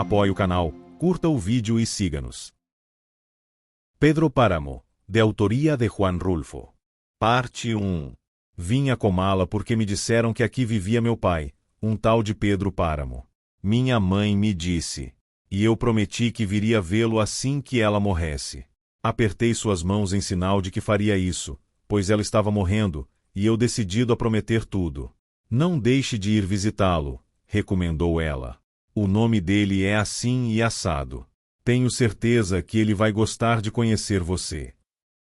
apoie o canal, curta o vídeo e siga-nos. Pedro Páramo, de autoria de Juan Rulfo. Parte 1. Vim a Comala porque me disseram que aqui vivia meu pai, um tal de Pedro Páramo. Minha mãe me disse. E eu prometi que viria vê-lo assim que ela morresse. Apertei suas mãos em sinal de que faria isso, pois ela estava morrendo, e eu decidido a prometer tudo. Não deixe de ir visitá-lo, recomendou ela. O nome dele é assim e assado. Tenho certeza que ele vai gostar de conhecer você.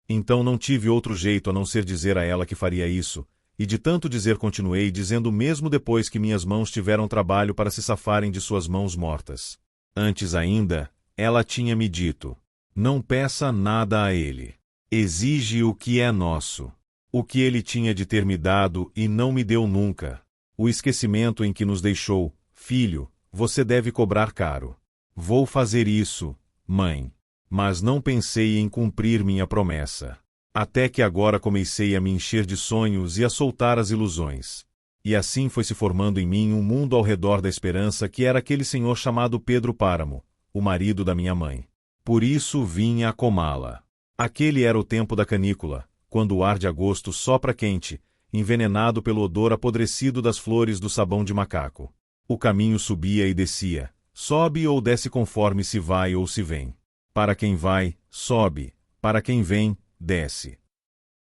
Então não tive outro jeito a não ser dizer a ela que faria isso, e de tanto dizer continuei dizendo mesmo depois que minhas mãos tiveram trabalho para se safarem de suas mãos mortas. Antes ainda, ela tinha me dito: não peça nada a ele. Exige o que é nosso. O que ele tinha de ter me dado e não me deu nunca. O esquecimento em que nos deixou, filho, você deve cobrar caro. Vou fazer isso, mãe. Mas não pensei em cumprir minha promessa. Até que agora comecei a me encher de sonhos e a soltar as ilusões. E assim foi se formando em mim um mundo ao redor da esperança que era aquele senhor chamado Pedro Páramo, o marido da minha mãe. Por isso vim a Comala. Aquele era o tempo da canícula, quando o ar de agosto sopra quente, envenenado pelo odor apodrecido das flores do sabão de macaco. O caminho subia e descia, sobe ou desce conforme se vai ou se vem. Para quem vai, sobe, para quem vem, desce.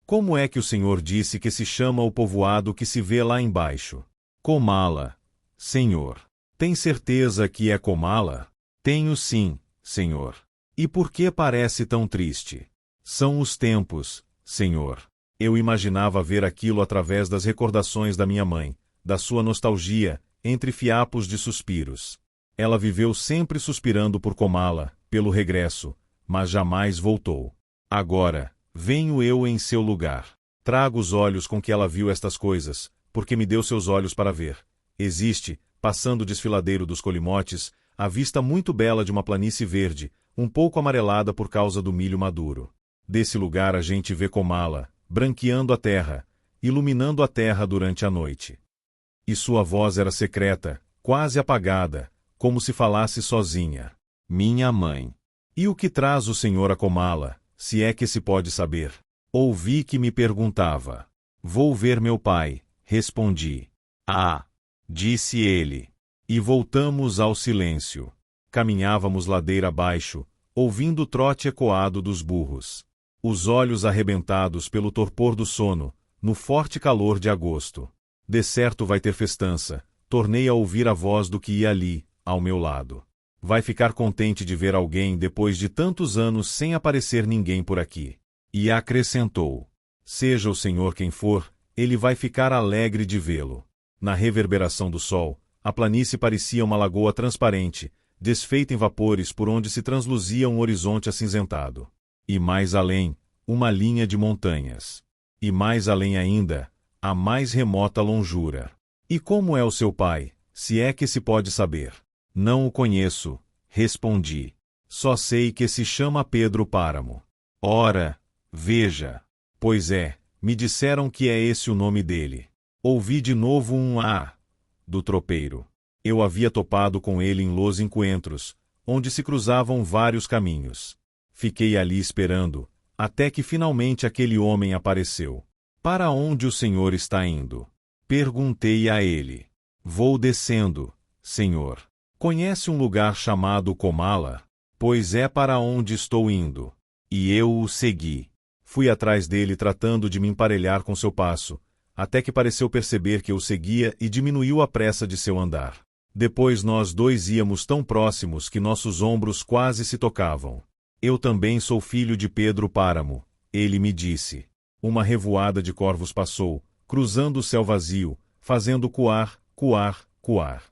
Como é que o Senhor disse que se chama o povoado que se vê lá embaixo? Comala, Senhor. Tem certeza que é Comala? Tenho sim, Senhor. E por que parece tão triste? São os tempos, Senhor. Eu imaginava ver aquilo através das recordações da minha mãe, da sua nostalgia, entre fiapos de suspiros. Ela viveu sempre suspirando por Comala, pelo regresso, mas jamais voltou. Agora, venho eu em seu lugar. Trago os olhos com que ela viu estas coisas, porque me deu seus olhos para ver. Existe, passando o desfiladeiro dos colimotes, a vista muito bela de uma planície verde, um pouco amarelada por causa do milho maduro. Desse lugar a gente vê Comala, branqueando a terra, iluminando a terra durante a noite. E sua voz era secreta, quase apagada, como se falasse sozinha. Minha mãe. E o que traz o Senhor a Comala, se é que se pode saber? Ouvi que me perguntava. Vou ver meu pai, respondi. Ah! Disse ele. E voltamos ao silêncio. Caminhávamos ladeira abaixo, ouvindo o trote ecoado dos burros. Os olhos arrebentados pelo torpor do sono, no forte calor de agosto. De certo vai ter festança, tornei a ouvir a voz do que ia ali, ao meu lado. Vai ficar contente de ver alguém depois de tantos anos sem aparecer ninguém por aqui. E acrescentou: seja o Senhor quem for, ele vai ficar alegre de vê-lo. Na reverberação do sol, a planície parecia uma lagoa transparente, desfeita em vapores por onde se transluzia um horizonte acinzentado. E mais além, uma linha de montanhas. E mais além ainda, a mais remota longura. E como é o seu pai, se é que se pode saber? Não o conheço, respondi. Só sei que se chama Pedro Páramo. Ora, veja. Pois é, me disseram que é esse o nome dele. Ouvi de novo um "ah" do tropeiro. Eu havia topado com ele em Los Encoentros, onde se cruzavam vários caminhos. Fiquei ali esperando, até que finalmente aquele homem apareceu. Para onde o senhor está indo? Perguntei a ele. Vou descendo, senhor. Conhece um lugar chamado Comala? Pois é para onde estou indo. E eu o segui. Fui atrás dele tratando de me emparelhar com seu passo, até que pareceu perceber que eu seguia e diminuiu a pressa de seu andar. Depois nós dois íamos tão próximos que nossos ombros quase se tocavam. Eu também sou filho de Pedro Páramo, ele me disse. Uma revoada de corvos passou, cruzando o céu vazio, fazendo coar, coar, coar.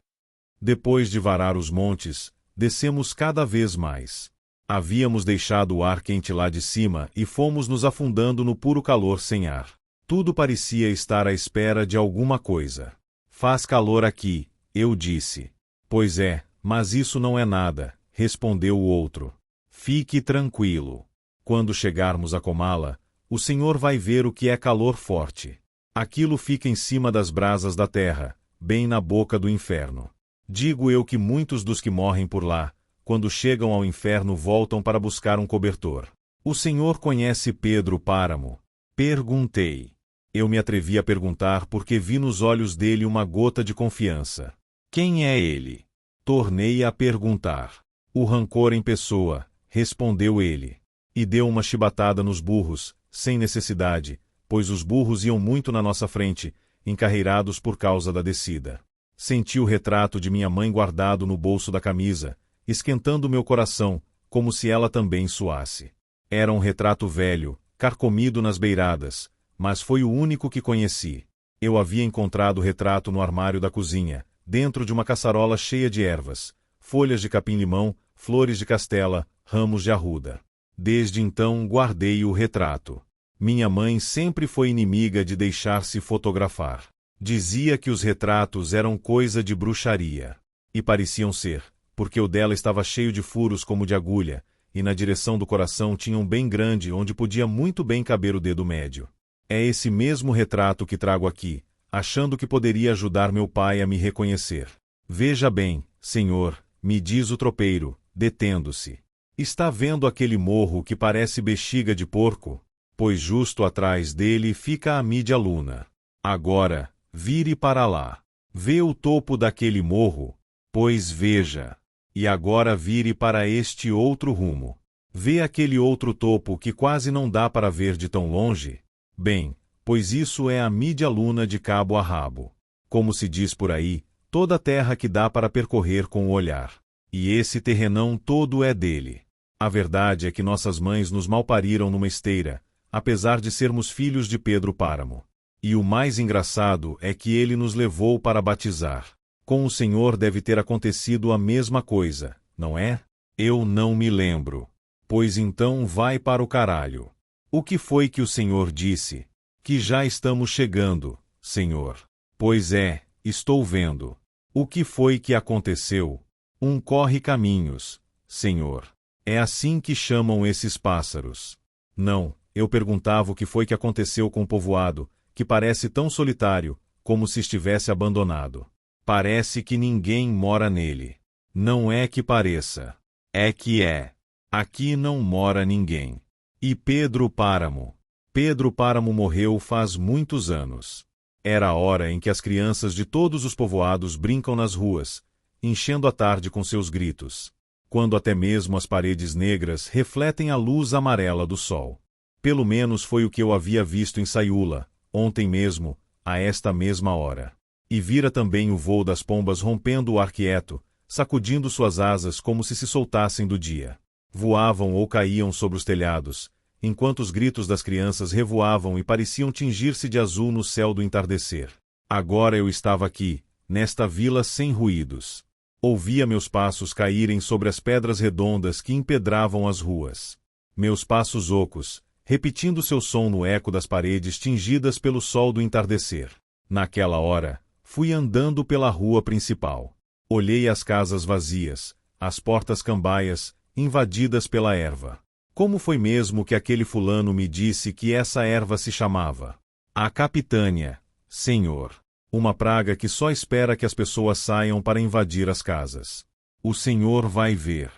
Depois de varar os montes, descemos cada vez mais. Havíamos deixado o ar quente lá de cima e fomos nos afundando no puro calor sem ar. Tudo parecia estar à espera de alguma coisa. Faz calor aqui, eu disse. Pois é, mas isso não é nada, respondeu o outro. Fique tranquilo. Quando chegarmos a Comala, o senhor vai ver o que é calor forte. Aquilo fica em cima das brasas da terra, bem na boca do inferno. Digo eu que muitos dos que morrem por lá, quando chegam ao inferno, voltam para buscar um cobertor. O Senhor conhece Pedro Páramo? Perguntei. Eu me atrevi a perguntar porque vi nos olhos dele uma gota de confiança. Quem é ele? Tornei a perguntar. O rancor em pessoa, respondeu ele. E deu uma chibatada nos burros, sem necessidade, pois os burros iam muito na nossa frente, encarreirados por causa da descida. Senti o retrato de minha mãe guardado no bolso da camisa, esquentando meu coração, como se ela também suasse. Era um retrato velho, carcomido nas beiradas, mas foi o único que conheci. Eu havia encontrado o retrato no armário da cozinha, dentro de uma caçarola cheia de ervas, folhas de capim-limão, flores de castela, ramos de arruda. Desde então guardei o retrato. Minha mãe sempre foi inimiga de deixar-se fotografar. Dizia que os retratos eram coisa de bruxaria. E pareciam ser, porque o dela estava cheio de furos como de agulha, e na direção do coração tinha um bem grande onde podia muito bem caber o dedo médio. É esse mesmo retrato que trago aqui, achando que poderia ajudar meu pai a me reconhecer. Veja bem, senhor, me diz o tropeiro, detendo-se. Está vendo aquele morro que parece bexiga de porco? Pois justo atrás dele fica a Mídia Luna. Agora, vire para lá. Vê o topo daquele morro? Pois veja. E agora vire para este outro rumo. Vê aquele outro topo que quase não dá para ver de tão longe? Bem, pois isso é a Mídia Luna de cabo a rabo. Como se diz por aí, toda a terra que dá para percorrer com o olhar. E esse terrenão todo é dele. A verdade é que nossas mães nos malpariram numa esteira, apesar de sermos filhos de Pedro Páramo. E o mais engraçado é que ele nos levou para batizar. Com o Senhor deve ter acontecido a mesma coisa, não é? Eu não me lembro. Pois então vai para o caralho. O que foi que o Senhor disse? Que já estamos chegando, Senhor. Pois é, estou vendo. O que foi que aconteceu? Um corre-caminhos, Senhor. É assim que chamam esses pássaros. Não, eu perguntava o que foi que aconteceu com o povoado, que parece tão solitário, como se estivesse abandonado. Parece que ninguém mora nele. Não é que pareça. É que é. Aqui não mora ninguém. E Pedro Páramo? Pedro Páramo morreu faz muitos anos. Era a hora em que as crianças de todos os povoados brincam nas ruas, enchendo a tarde com seus gritos. Quando até mesmo as paredes negras refletem a luz amarela do sol. Pelo menos foi o que eu havia visto em Saiúla, ontem mesmo, a esta mesma hora. E vira também o voo das pombas rompendo o ar quieto, sacudindo suas asas como se soltassem do dia. Voavam ou caíam sobre os telhados, enquanto os gritos das crianças revoavam e pareciam tingir-se de azul no céu do entardecer. Agora eu estava aqui, nesta vila sem ruídos. Ouvia meus passos caírem sobre as pedras redondas que empedravam as ruas. Meus passos ocos, repetindo seu som no eco das paredes tingidas pelo sol do entardecer. Naquela hora, fui andando pela rua principal. Olhei as casas vazias, as portas cambaias, invadidas pela erva. Como foi mesmo que aquele fulano me disse que essa erva se chamava? A capitânia, senhor. Uma praga que só espera que as pessoas saiam para invadir as casas. O senhor vai ver.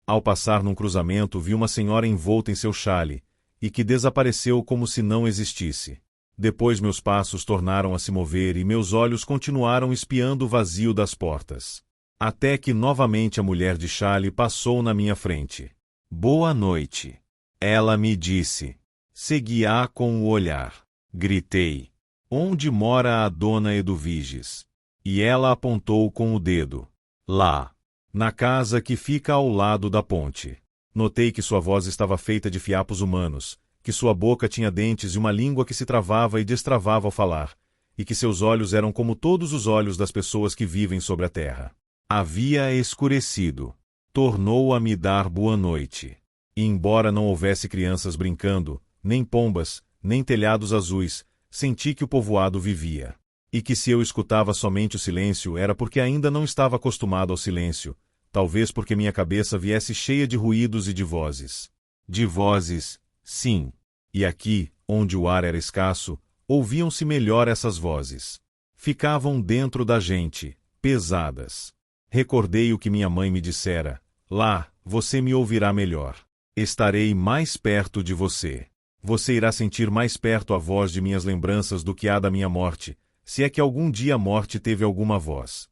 Ao passar num cruzamento vi uma senhora envolta em seu chale, e que desapareceu como se não existisse. Depois meus passos tornaram a se mover e meus olhos continuaram espiando o vazio das portas. Até que novamente a mulher de chale passou na minha frente. Boa noite. Ela me disse. Segui-a com o olhar. Gritei. Onde mora a dona Eduviges? E ela apontou com o dedo. Lá. Na casa que fica ao lado da ponte. Notei que sua voz estava feita de fiapos humanos, que sua boca tinha dentes e uma língua que se travava e destravava ao falar, e que seus olhos eram como todos os olhos das pessoas que vivem sobre a terra. Havia escurecido. Tornou a me dar boa noite. E embora não houvesse crianças brincando, nem pombas, nem telhados azuis, senti que o povoado vivia. E que se eu escutava somente o silêncio era porque ainda não estava acostumado ao silêncio, talvez porque minha cabeça viesse cheia de ruídos e de vozes. De vozes, sim. E aqui, onde o ar era escasso, ouviam-se melhor essas vozes. Ficavam dentro da gente, pesadas. Recordei o que minha mãe me dissera: lá, você me ouvirá melhor. Estarei mais perto de você. Você irá sentir mais perto a voz de minhas lembranças do que a da minha morte, se é que algum dia a morte teve alguma voz.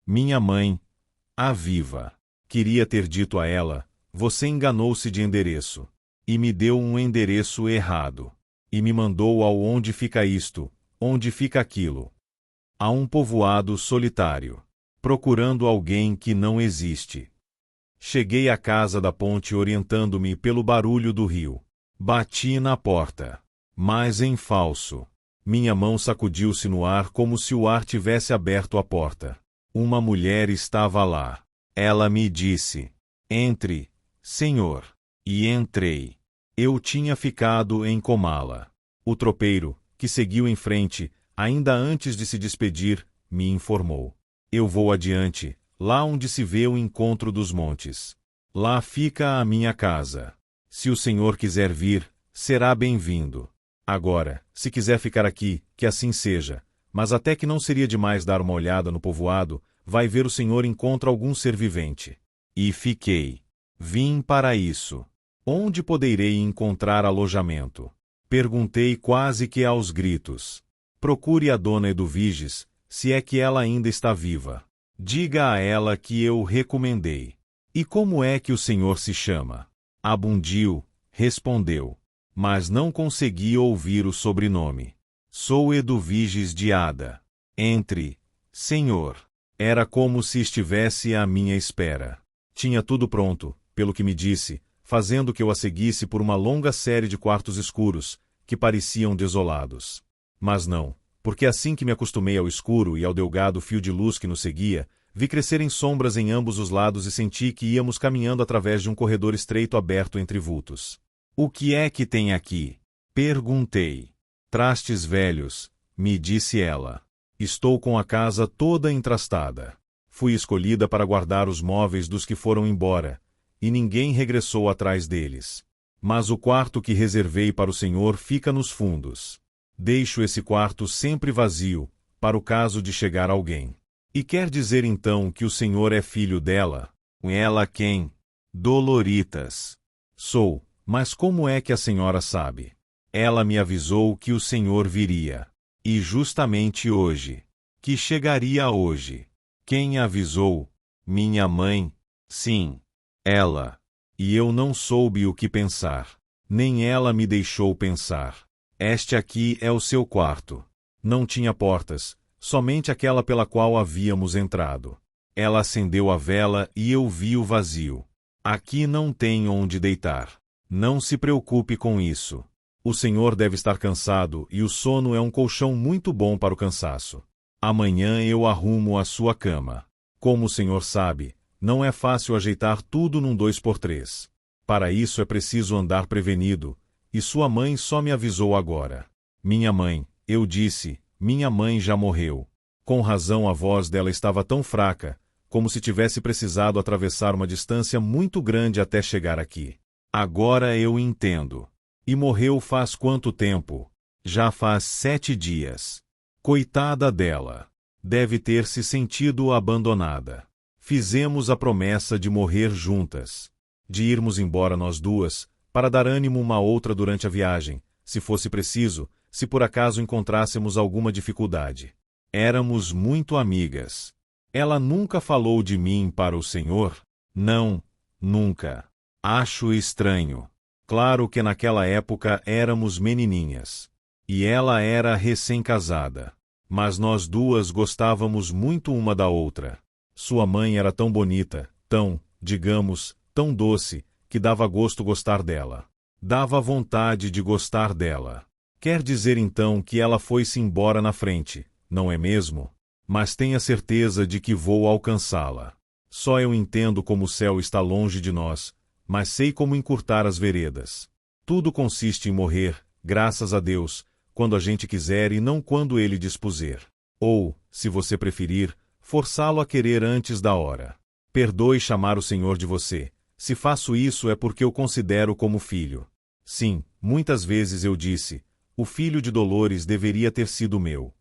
Minha mãe, a viva, queria ter dito a ela: você enganou-se de endereço. E me deu um endereço errado. E me mandou ao onde fica isto, onde fica aquilo. A um povoado solitário, procurando alguém que não existe. Cheguei à casa da ponte orientando-me pelo barulho do rio. Bati na porta, mas em falso. Minha mão sacudiu-se no ar como se o ar tivesse aberto a porta. Uma mulher estava lá. Ela me disse: entre, senhor. E entrei. Eu tinha ficado em Comala. O tropeiro, que seguiu em frente, ainda antes de se despedir, me informou: eu vou adiante, lá onde se vê o encontro dos montes. Lá fica a minha casa. Se o senhor quiser vir, será bem-vindo. Agora, se quiser ficar aqui, que assim seja, mas até que não seria demais dar uma olhada no povoado, vai ver o senhor encontra algum ser vivente. E fiquei. Vim para isso. Onde poderei encontrar alojamento? Perguntei quase que aos gritos. Procure a dona Eduviges, se é que ela ainda está viva. Diga a ela que eu recomendei. E como é que o senhor se chama? Abundio, respondeu. Mas não consegui ouvir o sobrenome. Sou Eduviges de Ada. Entre, senhor. Era como se estivesse à minha espera. Tinha tudo pronto, pelo que me disse, fazendo que eu a seguisse por uma longa série de quartos escuros, que pareciam desolados. Mas não, porque assim que me acostumei ao escuro e ao delgado fio de luz que nos seguia, vi crescerem sombras em ambos os lados e senti que íamos caminhando através de um corredor estreito aberto entre vultos. O que é que tem aqui? Perguntei. Trastes velhos, me disse ela. Estou com a casa toda entrastada. Fui escolhida para guardar os móveis dos que foram embora, e ninguém regressou atrás deles. Mas o quarto que reservei para o senhor fica nos fundos. Deixo esse quarto sempre vazio, para o caso de chegar alguém. E quer dizer então que o senhor é filho dela? Ela quem? Doloritas. Sou, mas como é que a senhora sabe? Ela me avisou que o senhor viria. E justamente hoje. Que chegaria hoje. Quem avisou? Minha mãe? Sim, ela. E eu não soube o que pensar. Nem ela me deixou pensar. Este aqui é o seu quarto. Não tinha portas, somente aquela pela qual havíamos entrado. Ela acendeu a vela e eu vi o vazio. Aqui não tem onde deitar. Não se preocupe com isso. O senhor deve estar cansado e o sono é um colchão muito bom para o cansaço. Amanhã eu arrumo a sua cama. Como o senhor sabe, não é fácil ajeitar tudo num 2x3. Para isso é preciso andar prevenido, e sua mãe só me avisou agora. Minha mãe, eu disse, minha mãe já morreu. Com razão a voz dela estava tão fraca, como se tivesse precisado atravessar uma distância muito grande até chegar aqui. Agora eu entendo. E morreu faz quanto tempo? Já faz 7 dias. Coitada dela. Deve ter se sentido abandonada. Fizemos a promessa de morrer juntas. De irmos embora nós duas, para dar ânimo uma à outra durante a viagem, se fosse preciso, se por acaso encontrássemos alguma dificuldade. Éramos muito amigas. Ela nunca falou de mim para o senhor? Não, nunca. Acho estranho. Claro que naquela época éramos menininhas. E ela era recém-casada. Mas nós duas gostávamos muito uma da outra. Sua mãe era tão bonita, tão, digamos, tão doce, que dava gosto gostar dela. Dava vontade de gostar dela. Quer dizer então que ela foi-se embora na frente, não é mesmo? Mas tenha certeza de que vou alcançá-la. Só eu entendo como o céu está longe de nós, mas sei como encurtar as veredas. Tudo consiste em morrer, graças a Deus, quando a gente quiser e não quando ele dispuser. Ou, se você preferir, forçá-lo a querer antes da hora. Perdoe chamar o Senhor de você. Se faço isso é porque eu considero como filho. Sim, muitas vezes eu disse, o filho de Dolores deveria ter sido meu.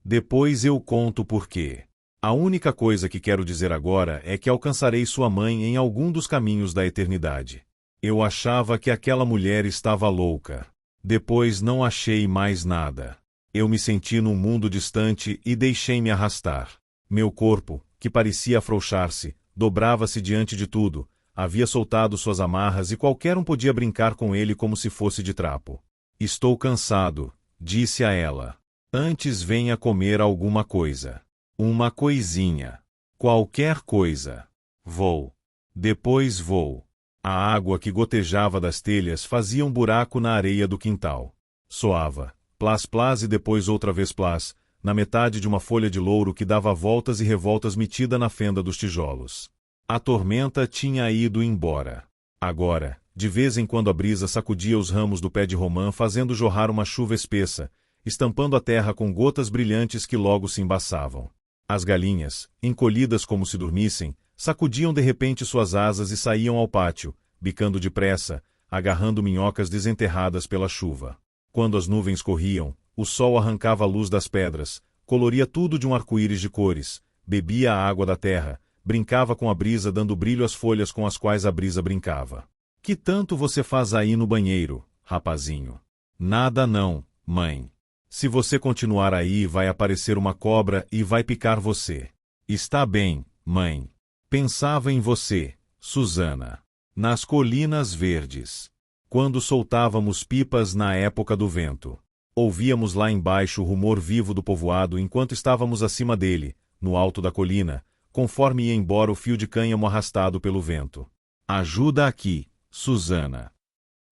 Depois eu conto por quê. A única coisa que quero dizer agora é que alcançarei sua mãe em algum dos caminhos da eternidade. Eu achava que aquela mulher estava louca. Depois não achei mais nada. Eu me senti num mundo distante e deixei-me arrastar. Meu corpo, que parecia afrouxar-se, dobrava-se diante de tudo, havia soltado suas amarras e qualquer um podia brincar com ele como se fosse de trapo. Estou cansado, disse a ela. Antes venha comer alguma coisa. Uma coisinha. Qualquer coisa. Vou. Depois vou. A água que gotejava das telhas fazia um buraco na areia do quintal. Soava. Plás plás e depois outra vez plás, na metade de uma folha de louro que dava voltas e revoltas metida na fenda dos tijolos. A tormenta tinha ido embora. Agora, de vez em quando a brisa sacudia os ramos do pé de romã fazendo jorrar uma chuva espessa, estampando a terra com gotas brilhantes que logo se embaçavam. As galinhas, encolhidas como se dormissem, sacudiam de repente suas asas e saíam ao pátio, bicando depressa, agarrando minhocas desenterradas pela chuva. Quando as nuvens corriam, o sol arrancava a luz das pedras, coloria tudo de um arco-íris de cores, bebia a água da terra, brincava com a brisa dando brilho às folhas com as quais a brisa brincava. Que tanto você faz aí no banheiro, rapazinho? Nada não, mãe. Se você continuar aí vai aparecer uma cobra e vai picar você. Está bem, mãe. Pensava em você, Susana. Nas colinas verdes. Quando soltávamos pipas na época do vento. Ouvíamos lá embaixo o rumor vivo do povoado enquanto estávamos acima dele, no alto da colina, conforme ia embora o fio de cânhamo arrastado pelo vento. Ajuda aqui, Susana.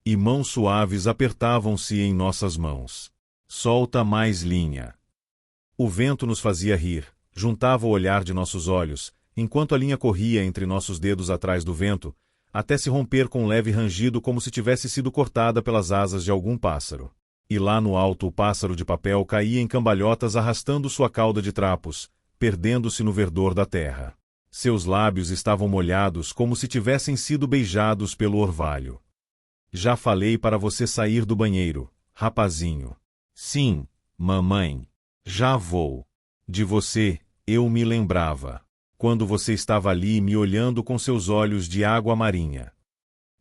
E mãos suaves apertavam-se em nossas mãos. Solta mais linha. O vento nos fazia rir, juntava o olhar de nossos olhos, enquanto a linha corria entre nossos dedos atrás do vento, até se romper com um leve rangido como se tivesse sido cortada pelas asas de algum pássaro. E lá no alto o pássaro de papel caía em cambalhotas arrastando sua cauda de trapos, perdendo-se no verdor da terra. Seus lábios estavam molhados como se tivessem sido beijados pelo orvalho. Já falei para você sair do banheiro, rapazinho. Sim, mamãe. Já vou. De você, eu me lembrava. Quando você estava ali me olhando com seus olhos de água marinha.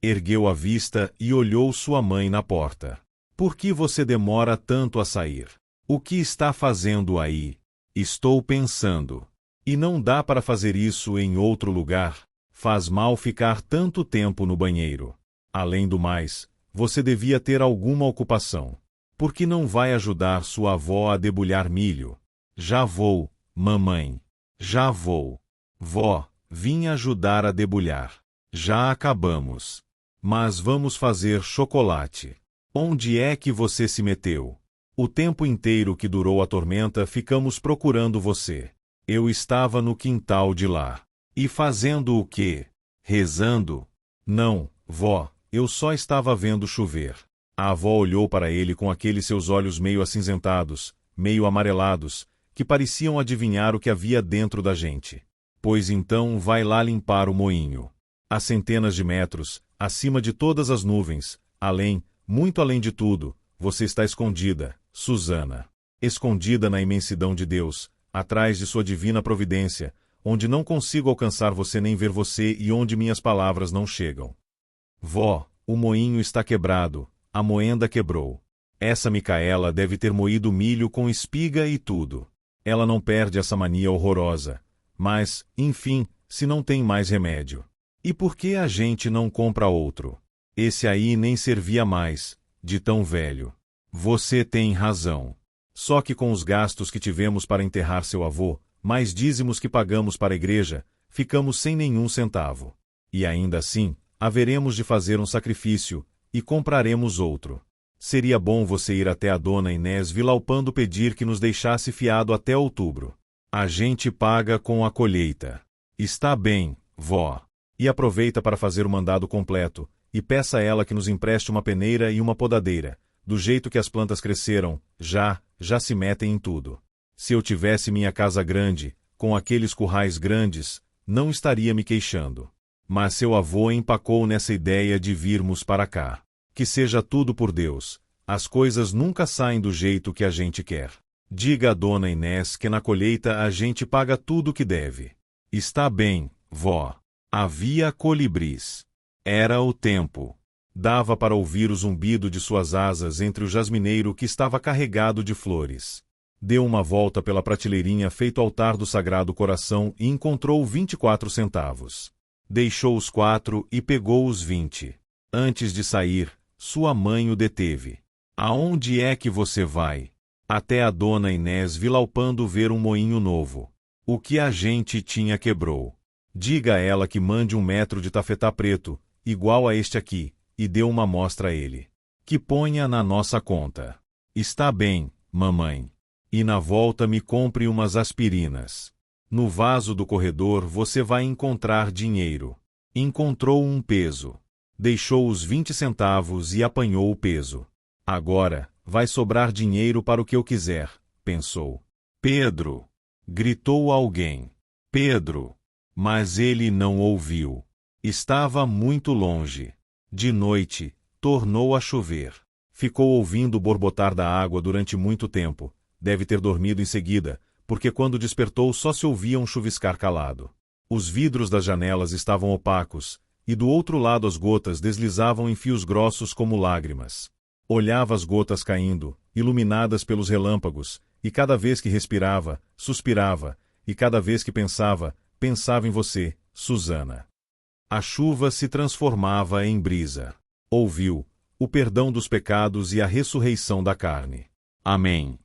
Ergueu a vista e olhou sua mãe na porta. Por que você demora tanto a sair? O que está fazendo aí? Estou pensando. E não dá para fazer isso em outro lugar. Faz mal ficar tanto tempo no banheiro. Além do mais, você devia ter alguma ocupação. Por que não vai ajudar sua avó a debulhar milho? Já vou, mamãe. Já vou. Vó, vim ajudar a debulhar. Já acabamos. Mas vamos fazer chocolate. Onde é que você se meteu? O tempo inteiro que durou a tormenta ficamos procurando você. Eu estava no quintal de lá. E fazendo o quê? Rezando? Não, vó, eu só estava vendo chover. A avó olhou para ele com aqueles seus olhos meio acinzentados, meio amarelados, que pareciam adivinhar o que havia dentro da gente. Pois então vai lá limpar o moinho. A centenas de metros, acima de todas as nuvens, além, muito além de tudo, você está escondida, Susana. Escondida na imensidão de Deus, atrás de sua divina providência, onde não consigo alcançar você nem ver você e onde minhas palavras não chegam. Vó, o moinho está quebrado, a moenda quebrou. Essa Micaela deve ter moído milho com espiga e tudo. Ela não perde essa mania horrorosa. Mas, enfim, se não tem mais remédio. E por que a gente não compra outro? Esse aí nem servia mais, de tão velho. Você tem razão. Só que com os gastos que tivemos para enterrar seu avô, mais dízimos que pagamos para a igreja, ficamos sem nenhum centavo. E ainda assim, haveremos de fazer um sacrifício, e compraremos outro. Seria bom você ir até a dona Inés Vilalpando pedir que nos deixasse fiado até outubro. A gente paga com a colheita. Está bem, vó. E aproveita para fazer o mandado completo, e peça a ela que nos empreste uma peneira e uma podadeira. Do jeito que as plantas cresceram, já se metem em tudo. Se eu tivesse minha casa grande, com aqueles currais grandes, não estaria me queixando. Mas seu avô empacou nessa ideia de virmos para cá. Que seja tudo por Deus. As coisas nunca saem do jeito que a gente quer. Diga a dona Inés que na colheita a gente paga tudo o que deve. Está bem, vó. Havia colibris. Era o tempo. Dava para ouvir o zumbido de suas asas entre o jasmineiro que estava carregado de flores. Deu uma volta pela prateleirinha feito altar do Sagrado Coração e encontrou 24 centavos. Deixou os 4 e pegou os 20. Antes de sair, sua mãe o deteve. Aonde é que você vai? Até a dona Inés vilaupando ver um moinho novo. O que a gente tinha quebrou. Diga a ela que mande 1 metro de tafetá preto, igual a este aqui, e dê uma amostra a ele. Que ponha na nossa conta. Está bem, mamãe. E na volta me compre umas aspirinas. No vaso do corredor você vai encontrar dinheiro. Encontrou um peso. Deixou os 20 centavos e apanhou o peso. Agora, vai sobrar dinheiro para o que eu quiser, pensou. Pedro! Gritou alguém. Pedro! Mas ele não ouviu. Estava muito longe. De noite, tornou a chover. Ficou ouvindo o borbotar da água durante muito tempo. Deve ter dormido em seguida, porque quando despertou só se ouvia um chuviscar calado. Os vidros das janelas estavam opacos, e do outro lado as gotas deslizavam em fios grossos como lágrimas. Olhava as gotas caindo, iluminadas pelos relâmpagos, e cada vez que respirava, suspirava, e cada vez que pensava, pensava em você, Susana. A chuva se transformava em brisa. Ouviu o perdão dos pecados e a ressurreição da carne. Amém.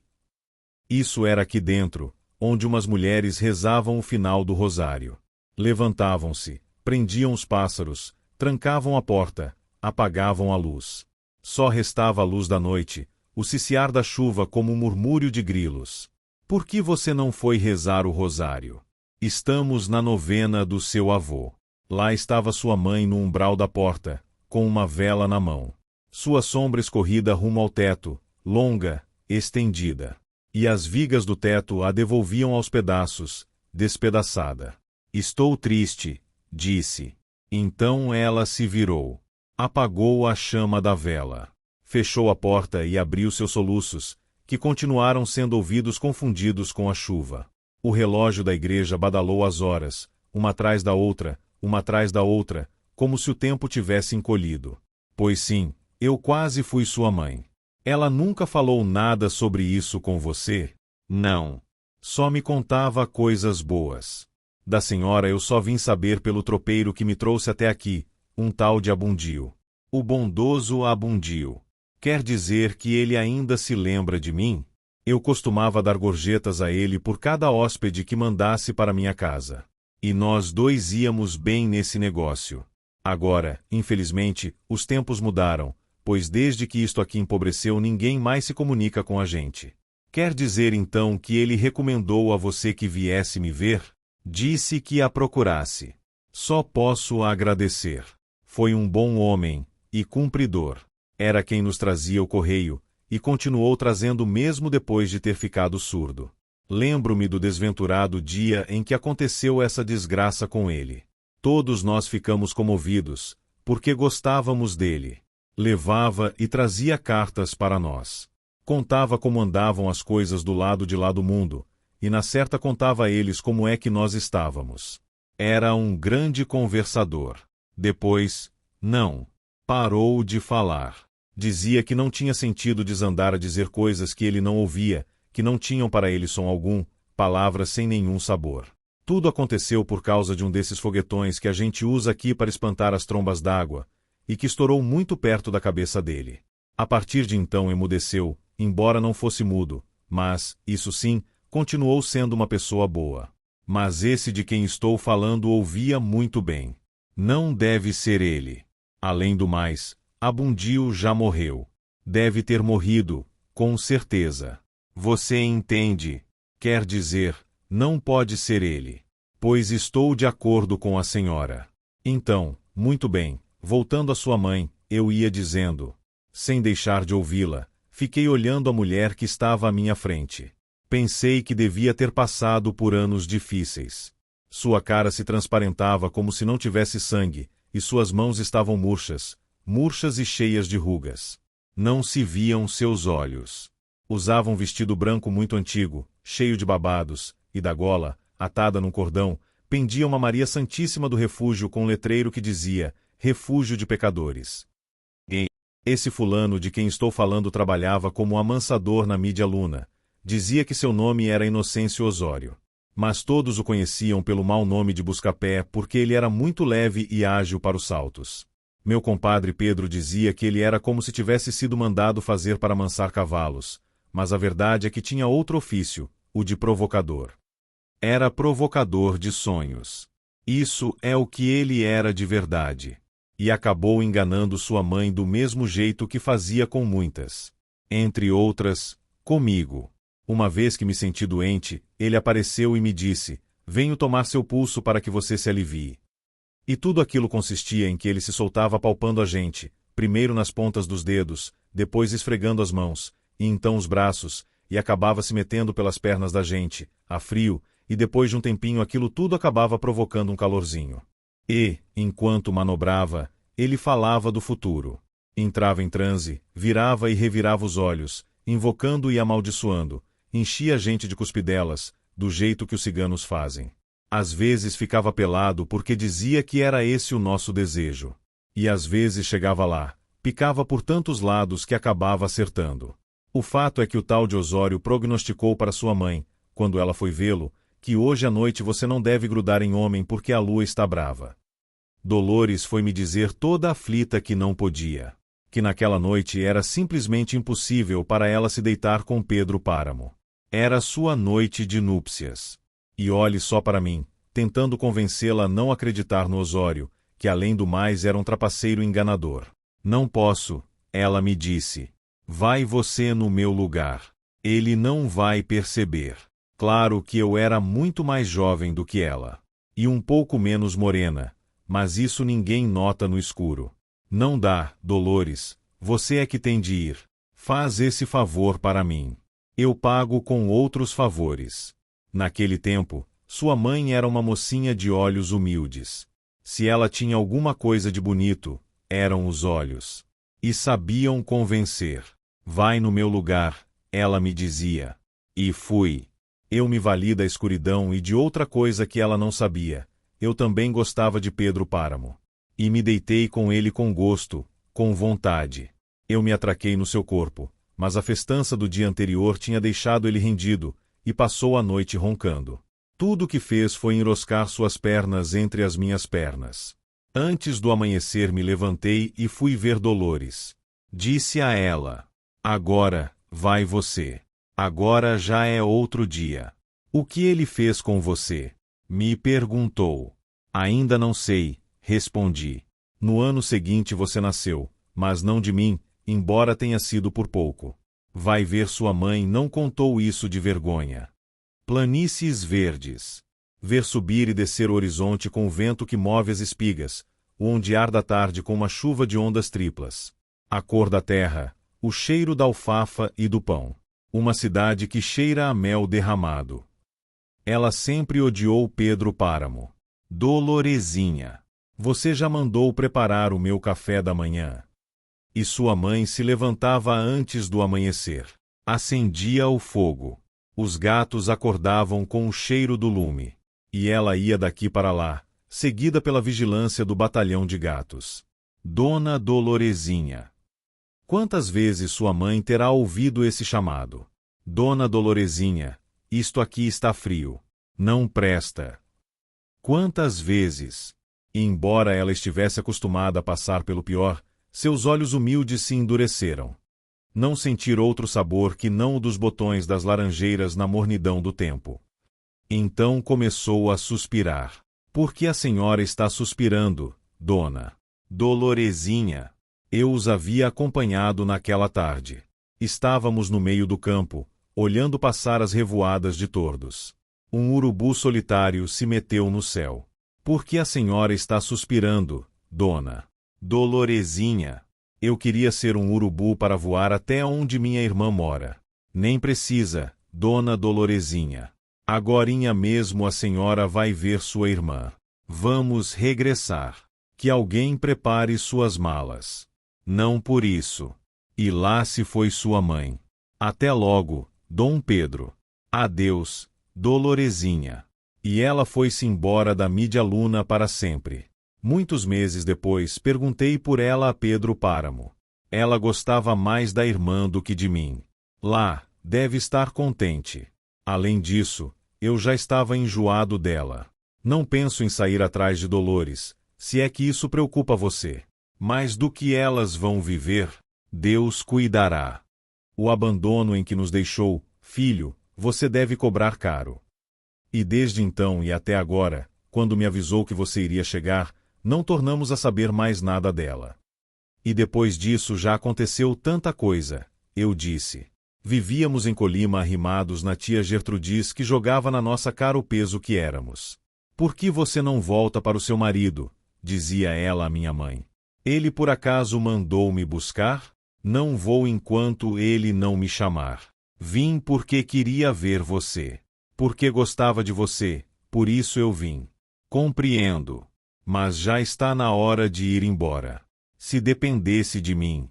Isso era aqui dentro, onde umas mulheres rezavam o final do rosário. Levantavam-se, prendiam os pássaros, trancavam a porta, apagavam a luz. Só restava a luz da noite, o ciciar da chuva como um murmúrio de grilos. Por que você não foi rezar o rosário? Estamos na novena do seu avô. Lá estava sua mãe no umbral da porta, com uma vela na mão. Sua sombra escorrida rumo ao teto, longa, estendida. E as vigas do teto a devolviam aos pedaços, despedaçada. Estou triste, disse. Então ela se virou. Apagou a chama da vela. Fechou a porta e abriu seus soluços, que continuaram sendo ouvidos confundidos com a chuva. O relógio da igreja badalou as horas, uma atrás da outra, como se o tempo tivesse encolhido. Pois sim, eu quase fui sua mãe. Ela nunca falou nada sobre isso com você? Não. Só me contava coisas boas. Da senhora eu só vim saber pelo tropeiro que me trouxe até aqui, um tal de Abundio. O bondoso Abundio. Quer dizer que ele ainda se lembra de mim? Eu costumava dar gorjetas a ele por cada hóspede que mandasse para minha casa. E nós dois íamos bem nesse negócio. Agora, infelizmente, os tempos mudaram, pois desde que isto aqui empobreceu ninguém mais se comunica com a gente. Quer dizer então que ele recomendou a você que viesse me ver? Disse que a procurasse. Só posso agradecer. Foi um bom homem, e cumpridor. Era quem nos trazia o correio, e continuou trazendo mesmo depois de ter ficado surdo. Lembro-me do desventurado dia em que aconteceu essa desgraça com ele. Todos nós ficamos comovidos, porque gostávamos dele. Levava e trazia cartas para nós. Contava como andavam as coisas do lado de lá do mundo, e na certa contava a eles como é que nós estávamos. Era um grande conversador. Depois, não. Parou de falar. Dizia que não tinha sentido desandar a dizer coisas que ele não ouvia, que não tinham para ele som algum, palavras sem nenhum sabor. Tudo aconteceu por causa de um desses foguetões que a gente usa aqui para espantar as trombas d'água, e que estourou muito perto da cabeça dele. A partir de então emudeceu, embora não fosse mudo, mas, isso sim, continuou sendo uma pessoa boa. Mas esse de quem estou falando ouvia muito bem. Não deve ser ele. Além do mais, Abundio já morreu. Deve ter morrido, com certeza. Você entende? Quer dizer, não pode ser ele. Pois estou de acordo com a senhora. Então, muito bem, voltando à sua mãe, eu ia dizendo. Sem deixar de ouvi-la, fiquei olhando a mulher que estava à minha frente. Pensei que devia ter passado por anos difíceis. Sua cara se transparentava como se não tivesse sangue, e suas mãos estavam murchas e cheias de rugas. Não se viam seus olhos. Usava um vestido branco muito antigo, cheio de babados, e da gola, atada num cordão, pendia uma Maria Santíssima do Refúgio com um letreiro que dizia: Refúgio de Pecadores. E esse fulano de quem estou falando trabalhava como amansador na mídia Luna. Dizia que seu nome era Inocêncio Osório. Mas todos o conheciam pelo mau nome de Buscapé porque ele era muito leve e ágil para os saltos. Meu compadre Pedro dizia que ele era como se tivesse sido mandado fazer para amansar cavalos, mas a verdade é que tinha outro ofício, o de provocador. Era provocador de sonhos. Isso é o que ele era de verdade. E acabou enganando sua mãe do mesmo jeito que fazia com muitas. Entre outras, comigo. Uma vez que me senti doente, ele apareceu e me disse: venho tomar seu pulso para que você se alivie. E tudo aquilo consistia em que ele se soltava apalpando a gente, primeiro nas pontas dos dedos, depois esfregando as mãos, e então os braços, e acabava se metendo pelas pernas da gente, a frio, e depois de um tempinho aquilo tudo acabava provocando um calorzinho. E, enquanto manobrava, ele falava do futuro. Entrava em transe, virava e revirava os olhos, invocando e amaldiçoando, enchia a gente de cuspidelas, do jeito que os ciganos fazem. Às vezes ficava pelado porque dizia que era esse o nosso desejo. E às vezes chegava lá, picava por tantos lados que acabava acertando. O fato é que o tal de Osório prognosticou para sua mãe, quando ela foi vê-lo, que hoje à noite você não deve grudar em homem porque a lua está brava. Dolores foi me dizer toda aflita que não podia. Que naquela noite era simplesmente impossível para ela se deitar com Pedro Páramo. Era sua noite de núpcias. E olhe só para mim, tentando convencê-la a não acreditar no Osório, que além do mais era um trapaceiro enganador. Não posso, ela me disse. Vai você no meu lugar. Ele não vai perceber. Claro que eu era muito mais jovem do que ela. E um pouco menos morena, mas isso ninguém nota no escuro. Não dá, Dolores, você é que tem de ir. Faz esse favor para mim. Eu pago com outros favores. Naquele tempo, sua mãe era uma mocinha de olhos humildes. Se ela tinha alguma coisa de bonito, eram os olhos. E sabiam convencer. Vai no meu lugar, ela me dizia. E fui. Eu me vali da escuridão e de outra coisa que ela não sabia. Eu também gostava de Pedro Páramo. E me deitei com ele com gosto, com vontade. Eu me atraquei no seu corpo, mas a festança do dia anterior tinha deixado ele rendido, e passou a noite roncando. Tudo o que fez foi enroscar suas pernas entre as minhas pernas. Antes do amanhecer me levantei e fui ver Dolores. Disse a ela: agora, vai você. Agora já é outro dia. O que ele fez com você? Me perguntou. Ainda não sei, respondi. No ano seguinte você nasceu, mas não de mim, embora tenha sido por pouco. Vai ver sua mãe não contou isso de vergonha. Planícies verdes. Ver subir e descer o horizonte com o vento que move as espigas, o ondear da tarde com uma chuva de ondas triplas. A cor da terra, o cheiro da alfafa e do pão. Uma cidade que cheira a mel derramado. Ela sempre odiou Pedro Páramo. Dolorezinha. Você já mandou preparar o meu café da manhã. E sua mãe se levantava antes do amanhecer. Acendia o fogo. Os gatos acordavam com o cheiro do lume. E ela ia daqui para lá, seguida pela vigilância do batalhão de gatos. Dona Dolorezinha. Quantas vezes sua mãe terá ouvido esse chamado? Dona Dolorezinha, isto aqui está frio. Não presta. Quantas vezes? E embora ela estivesse acostumada a passar pelo pior, seus olhos humildes se endureceram. Não sentir outro sabor que não o dos botões das laranjeiras na mornidão do tempo. Então começou a suspirar. Por que a senhora está suspirando, dona Dolorezinha? Eu os havia acompanhado naquela tarde. Estávamos no meio do campo, olhando passar as revoadas de tordos. Um urubu solitário se meteu no céu. Por que a senhora está suspirando, dona Dolorezinha? Eu queria ser um urubu para voar até onde minha irmã mora. Nem precisa, dona Dolorezinha. Agorinha mesmo a senhora vai ver sua irmã. Vamos regressar. Que alguém prepare suas malas. Não por isso. E lá se foi sua mãe. Até logo, Dom Pedro. Adeus, Doloresinha. E ela foi-se embora da Mídia Luna para sempre. Muitos meses depois, perguntei por ela a Pedro Páramo. Ela gostava mais da irmã do que de mim. Lá, deve estar contente. Além disso, eu já estava enjoado dela. Não penso em sair atrás de Dolores, se é que isso preocupa você. Mas do que elas vão viver, Deus cuidará. O abandono em que nos deixou, filho, você deve cobrar caro. E desde então e até agora, quando me avisou que você iria chegar, não tornamos a saber mais nada dela. E depois disso já aconteceu tanta coisa, eu disse. Vivíamos em Colima arrimados na tia Gertrudis que jogava na nossa cara o peso que éramos. Por que você não volta para o seu marido? Dizia ela à minha mãe. Ele por acaso mandou-me buscar? Não vou enquanto ele não me chamar. Vim porque queria ver você. Porque gostava de você, por isso eu vim. Compreendo. Mas já está na hora de ir embora. Se dependesse de mim.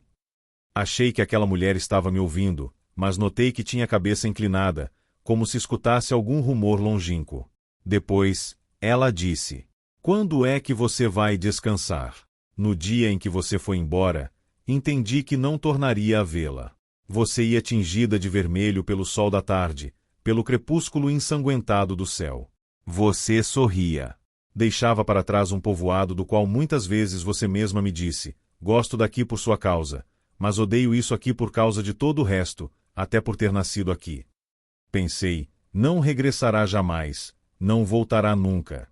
Achei que aquela mulher estava me ouvindo, mas notei que tinha a cabeça inclinada, como se escutasse algum rumor longínquo. Depois, ela disse: Quando é que você vai descansar? No dia em que você foi embora, entendi que não tornaria a vê-la. Você ia tingida de vermelho pelo sol da tarde, pelo crepúsculo ensanguentado do céu. Você sorria. Deixava para trás um povoado do qual muitas vezes você mesma me disse: Gosto daqui por sua causa, mas odeio isso aqui por causa de todo o resto, até por ter nascido aqui. Pensei, não regressará jamais, não voltará nunca.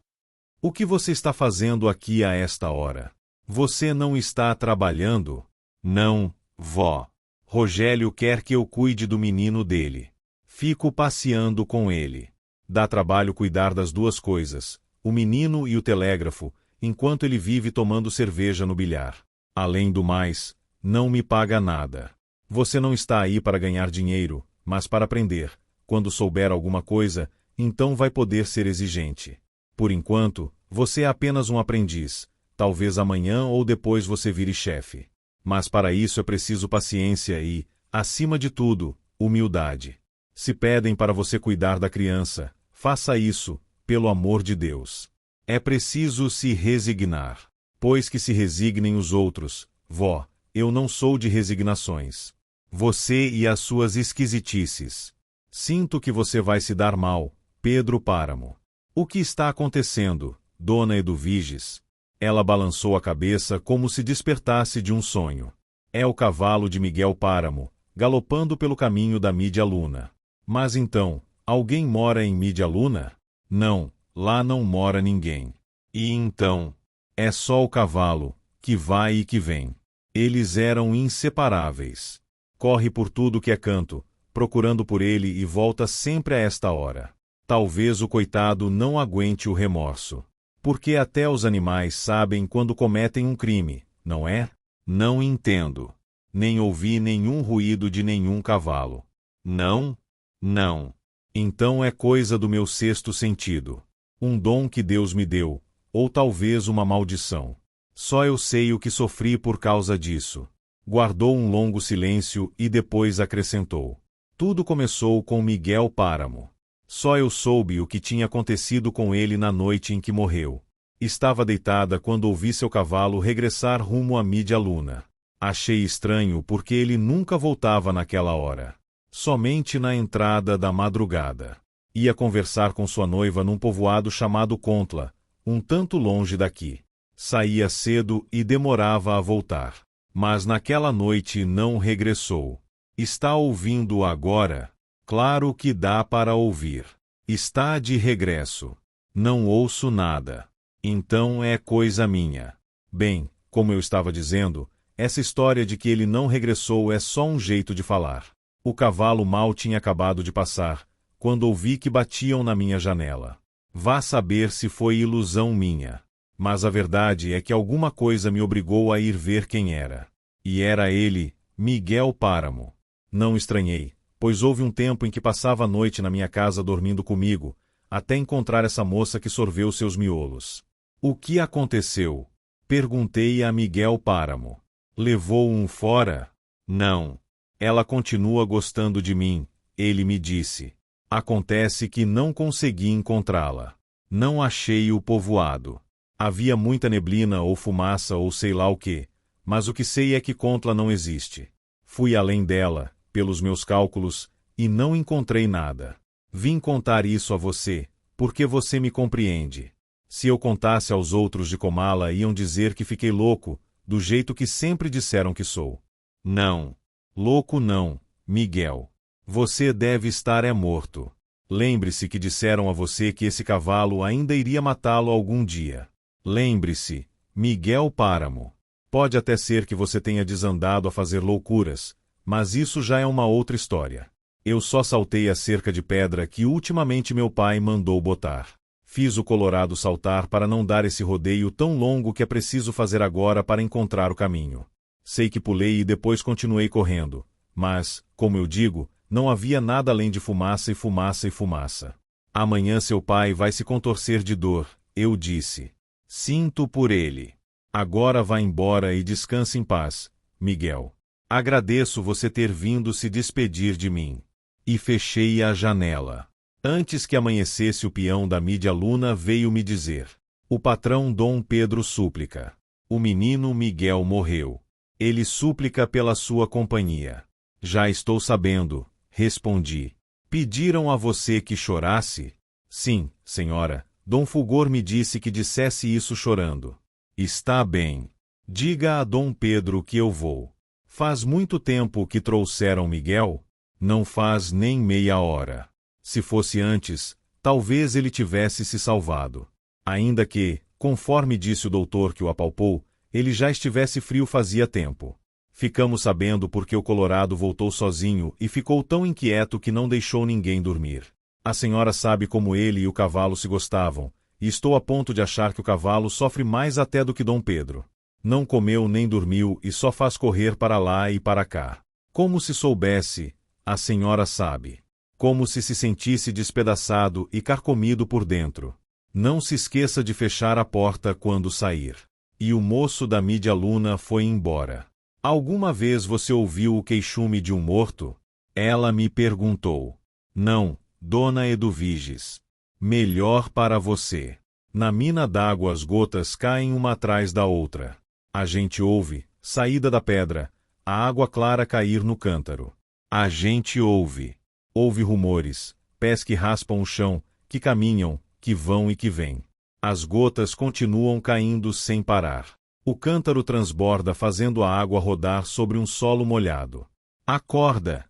O que você está fazendo aqui a esta hora? Você não está trabalhando? Não, vó. Rogério quer que eu cuide do menino dele. Fico passeando com ele. Dá trabalho cuidar das duas coisas, o menino e o telégrafo, enquanto ele vive tomando cerveja no bilhar. Além do mais, não me paga nada. Você não está aí para ganhar dinheiro, mas para aprender. Quando souber alguma coisa, então vai poder ser exigente. Por enquanto, você é apenas um aprendiz. Talvez amanhã ou depois você vire chefe. Mas para isso é preciso paciência e, acima de tudo, humildade. Se pedem para você cuidar da criança, faça isso, pelo amor de Deus. É preciso se resignar. Pois que se resignem os outros, vó, eu não sou de resignações. Você e as suas esquisitices. Sinto que você vai se dar mal, Pedro Páramo. O que está acontecendo, dona Eduviges? Ela balançou a cabeça como se despertasse de um sonho. É o cavalo de Miguel Páramo, galopando pelo caminho da Mídia Luna. Mas então, alguém mora em Mídia Luna? Não, lá não mora ninguém. E então? É só o cavalo, que vai e que vem. Eles eram inseparáveis. Corre por tudo que é canto, procurando por ele e volta sempre a esta hora. Talvez o coitado não aguente o remorso. Porque até os animais sabem quando cometem um crime, não é? Não entendo. Nem ouvi nenhum ruído de nenhum cavalo. Não? Não. Então é coisa do meu sexto sentido. Um dom que Deus me deu, ou talvez uma maldição. Só eu sei o que sofri por causa disso. Guardou um longo silêncio e depois acrescentou. Tudo começou com Miguel Páramo. Só eu soube o que tinha acontecido com ele na noite em que morreu. Estava deitada quando ouvi seu cavalo regressar rumo à Mídia Luna. Achei estranho porque ele nunca voltava naquela hora. Somente na entrada da madrugada. Ia conversar com sua noiva num povoado chamado Contla, um tanto longe daqui. Saía cedo e demorava a voltar. Mas naquela noite não regressou. Está ouvindo agora? Claro que dá para ouvir. Está de regresso. Não ouço nada. Então é coisa minha. Bem, como eu estava dizendo, essa história de que ele não regressou é só um jeito de falar. O cavalo mal tinha acabado de passar, quando ouvi que batiam na minha janela. Vá saber se foi ilusão minha. Mas a verdade é que alguma coisa me obrigou a ir ver quem era. E era ele, Miguel Páramo. Não estranhei, pois houve um tempo em que passava a noite na minha casa dormindo comigo, até encontrar essa moça que sorveu seus miolos. O que aconteceu? Perguntei a Miguel Páramo. Levou um fora? Não. Ela continua gostando de mim, ele me disse. Acontece que não consegui encontrá-la. Não achei o povoado. Havia muita neblina ou fumaça ou sei lá o que, mas o que sei é que Contla não existe. Fui além dela, pelos meus cálculos, e não encontrei nada. Vim contar isso a você, porque você me compreende. Se eu contasse aos outros de Comala, iam dizer que fiquei louco, do jeito que sempre disseram que sou. Não. Louco não, Miguel. Você deve estar morto. Lembre-se que disseram a você que esse cavalo ainda iria matá-lo algum dia. Lembre-se, Miguel Páramo. Pode até ser que você tenha desandado a fazer loucuras, mas isso já é uma outra história. Eu só saltei a cerca de pedra que ultimamente meu pai mandou botar. Fiz o Colorado saltar para não dar esse rodeio tão longo que é preciso fazer agora para encontrar o caminho. Sei que pulei e depois continuei correndo, mas, como eu digo, não havia nada além de fumaça e fumaça e fumaça. Amanhã seu pai vai se contorcer de dor, eu disse. Sinto por ele. Agora vá embora e descanse em paz, Miguel. Agradeço você ter vindo se despedir de mim. E fechei a janela. Antes que amanhecesse, o peão da Mídia Luna veio me dizer. O patrão Dom Pedro súplica. O menino Miguel morreu. Ele súplica pela sua companhia. Já estou sabendo, respondi. Pediram a você que chorasse? Sim, senhora. Dom Fulgor me disse que dissesse isso chorando. Está bem. Diga a Dom Pedro que eu vou. Faz muito tempo que trouxeram Miguel? Não faz nem meia hora. Se fosse antes, talvez ele tivesse se salvado. Ainda que, conforme disse o doutor que o apalpou, ele já estivesse frio fazia tempo. Ficamos sabendo porque o Colorado voltou sozinho e ficou tão inquieto que não deixou ninguém dormir. A senhora sabe como ele e o cavalo se gostavam, e estou a ponto de achar que o cavalo sofre mais até do que Dom Pedro. Não comeu nem dormiu e só faz correr para lá e para cá. Como se soubesse, a senhora sabe. Como se sentisse despedaçado e carcomido por dentro. Não se esqueça de fechar a porta quando sair. E o moço da Mídia Luna foi embora. Alguma vez você ouviu o queixume de um morto? Ela me perguntou. Não, dona Eduviges. Melhor para você. Na mina d'água as gotas caem uma atrás da outra. A gente ouve, saída da pedra, a água clara cair no cântaro. A gente ouve. Ouve rumores, pés que raspam o chão, que caminham, que vão e que vêm. As gotas continuam caindo sem parar. O cântaro transborda fazendo a água rodar sobre um solo molhado. Acorda,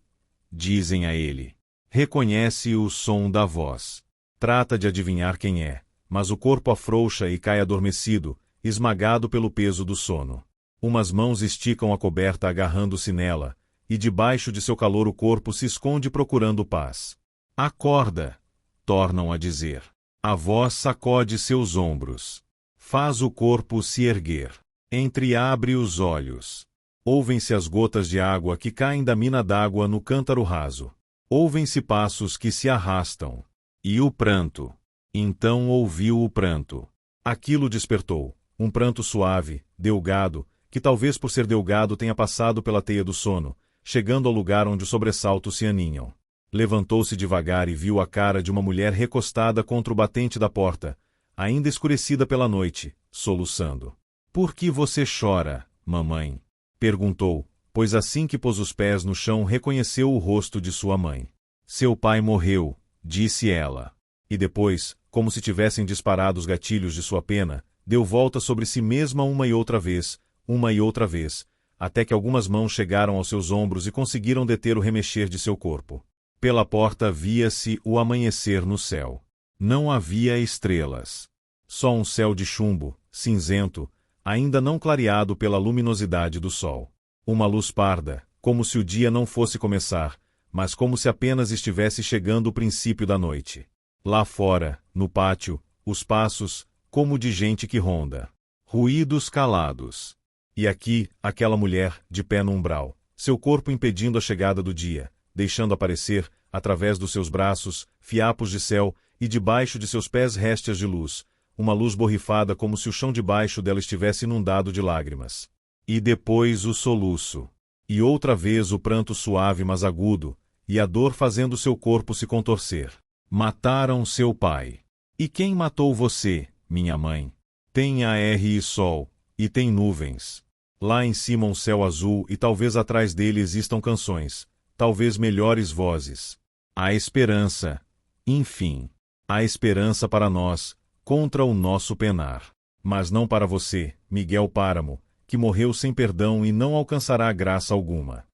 dizem a ele. Reconhece o som da voz. Trata de adivinhar quem é, mas o corpo afrouxa e cai adormecido, esmagado pelo peso do sono. Umas mãos esticam a coberta agarrando-se nela, e debaixo de seu calor o corpo se esconde procurando paz. Acorda, tornam a dizer. A voz sacode seus ombros. Faz o corpo se erguer. Entreabre os olhos. Ouvem-se as gotas de água que caem da mina d'água no cântaro raso. Ouvem-se passos que se arrastam. E o pranto. Então ouviu o pranto. Aquilo despertou. Um pranto suave, delgado, que talvez por ser delgado tenha passado pela teia do sono, chegando ao lugar onde os sobressaltos se aninham. Levantou-se devagar e viu a cara de uma mulher recostada contra o batente da porta, ainda escurecida pela noite, soluçando. Por que você chora, mamãe? Perguntou, pois assim que pôs os pés no chão reconheceu o rosto de sua mãe. Seu pai morreu, disse ela. E depois, como se tivessem disparado os gatilhos de sua pena, deu volta sobre si mesma uma e outra vez, até que algumas mãos chegaram aos seus ombros e conseguiram deter o remexer de seu corpo. Pela porta via-se o amanhecer no céu. Não havia estrelas. Só um céu de chumbo, cinzento, ainda não clareado pela luminosidade do sol. Uma luz parda, como se o dia não fosse começar, mas como se apenas estivesse chegando o princípio da noite. Lá fora, no pátio, os passos, como de gente que ronda. Ruídos calados. E aqui, aquela mulher, de pé no umbral, seu corpo impedindo a chegada do dia, deixando aparecer, através dos seus braços, fiapos de céu, e debaixo de seus pés réstias de luz, uma luz borrifada como se o chão debaixo dela estivesse inundado de lágrimas. E depois o soluço. E outra vez o pranto suave mas agudo, e a dor fazendo seu corpo se contorcer. Mataram seu pai. E quem matou você, minha mãe? Tem ar e sol, e tem nuvens. Lá em cima um céu azul e talvez atrás dele existam canções, talvez melhores vozes. Há esperança, enfim. Há esperança para nós, contra o nosso penar. Mas não para você, Miguel Páramo, que morreu sem perdão e não alcançará graça alguma.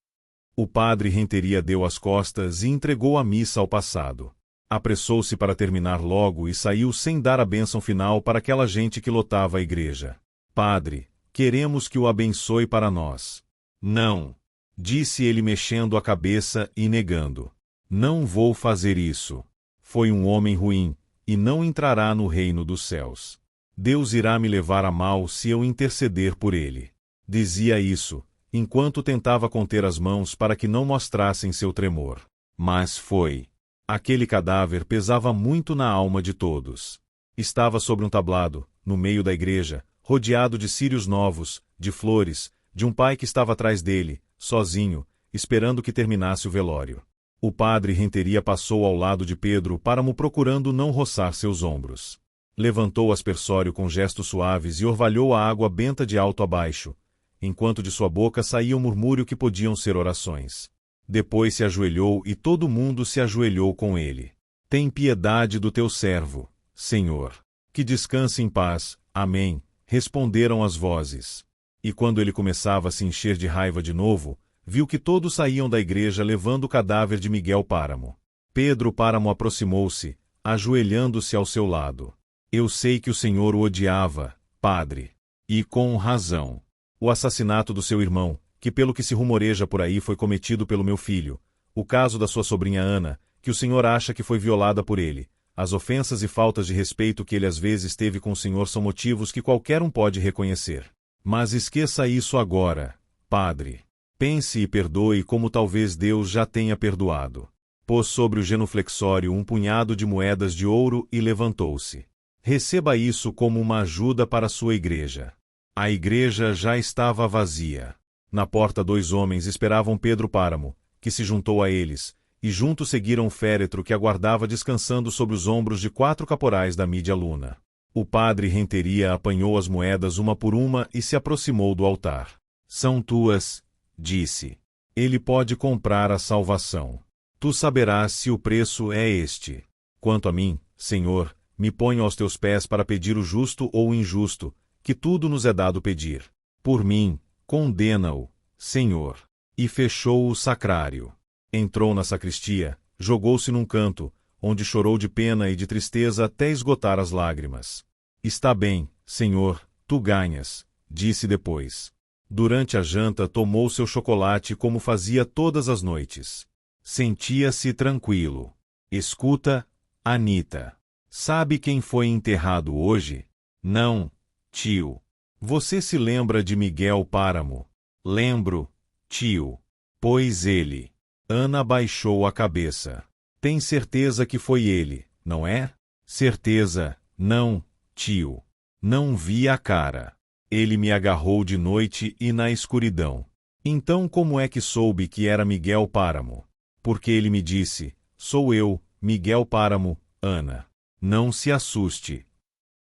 O padre Renteria deu as costas e entregou a missa ao passado. Apressou-se para terminar logo e saiu sem dar a bênção final para aquela gente que lotava a igreja. Padre, queremos que o abençoe para nós. Não, disse ele mexendo a cabeça e negando. Não vou fazer isso. Foi um homem ruim, e não entrará no reino dos céus. Deus irá me levar a mal se eu interceder por ele. Dizia isso, enquanto tentava conter as mãos para que não mostrassem seu tremor. Mas foi. Aquele cadáver pesava muito na alma de todos. Estava sobre um tablado, no meio da igreja, rodeado de círios novos, de flores, de um pai que estava atrás dele, sozinho, esperando que terminasse o velório. O padre Renteria passou ao lado de Pedro Páramo procurando não roçar seus ombros. Levantou o aspersório com gestos suaves e orvalhou a água benta de alto a baixo, enquanto de sua boca saía um murmúrio que podiam ser orações. Depois se ajoelhou e todo mundo se ajoelhou com ele. Tem piedade do teu servo, Senhor. Que descanse em paz, amém, responderam as vozes. E quando ele começava a se encher de raiva de novo, viu que todos saíam da igreja levando o cadáver de Miguel Páramo. Pedro Páramo aproximou-se, ajoelhando-se ao seu lado. Eu sei que o Senhor o odiava, padre. E com razão. O assassinato do seu irmão, que pelo que se rumoreja por aí foi cometido pelo meu filho, o caso da sua sobrinha Ana, que o senhor acha que foi violada por ele, as ofensas e faltas de respeito que ele às vezes teve com o senhor são motivos que qualquer um pode reconhecer. Mas esqueça isso agora, padre. Pense e perdoe como talvez Deus já tenha perdoado. Pôs sobre o genuflexório um punhado de moedas de ouro e levantou-se. Receba isso como uma ajuda para a sua igreja. A igreja já estava vazia. Na porta 2 homens esperavam Pedro Páramo, que se juntou a eles, e juntos seguiram o féretro que aguardava descansando sobre os ombros de 4 caporais da Mídia Luna. O padre Renteria apanhou as moedas uma por uma e se aproximou do altar. São tuas, disse. Ele pode comprar a salvação. Tu saberás se o preço é este. Quanto a mim, Senhor, me ponho aos teus pés para pedir o justo ou o injusto, que tudo nos é dado pedir. Por mim, condena-o, Senhor. E fechou o sacrário. Entrou na sacristia, jogou-se num canto, onde chorou de pena e de tristeza até esgotar as lágrimas. Está bem, Senhor, tu ganhas, disse depois. Durante a janta tomou seu chocolate como fazia todas as noites. Sentia-se tranquilo. Escuta, Anita. Sabe quem foi enterrado hoje? Não, tio. Você se lembra de Miguel Páramo? Lembro, tio. Pois ele. Ana baixou a cabeça. Tem certeza que foi ele, não é? Certeza, não, tio. Não vi a cara. Ele me agarrou de noite e na escuridão. Então como é que soube que era Miguel Páramo? Porque ele me disse, sou eu, Miguel Páramo, Ana. Não se assuste.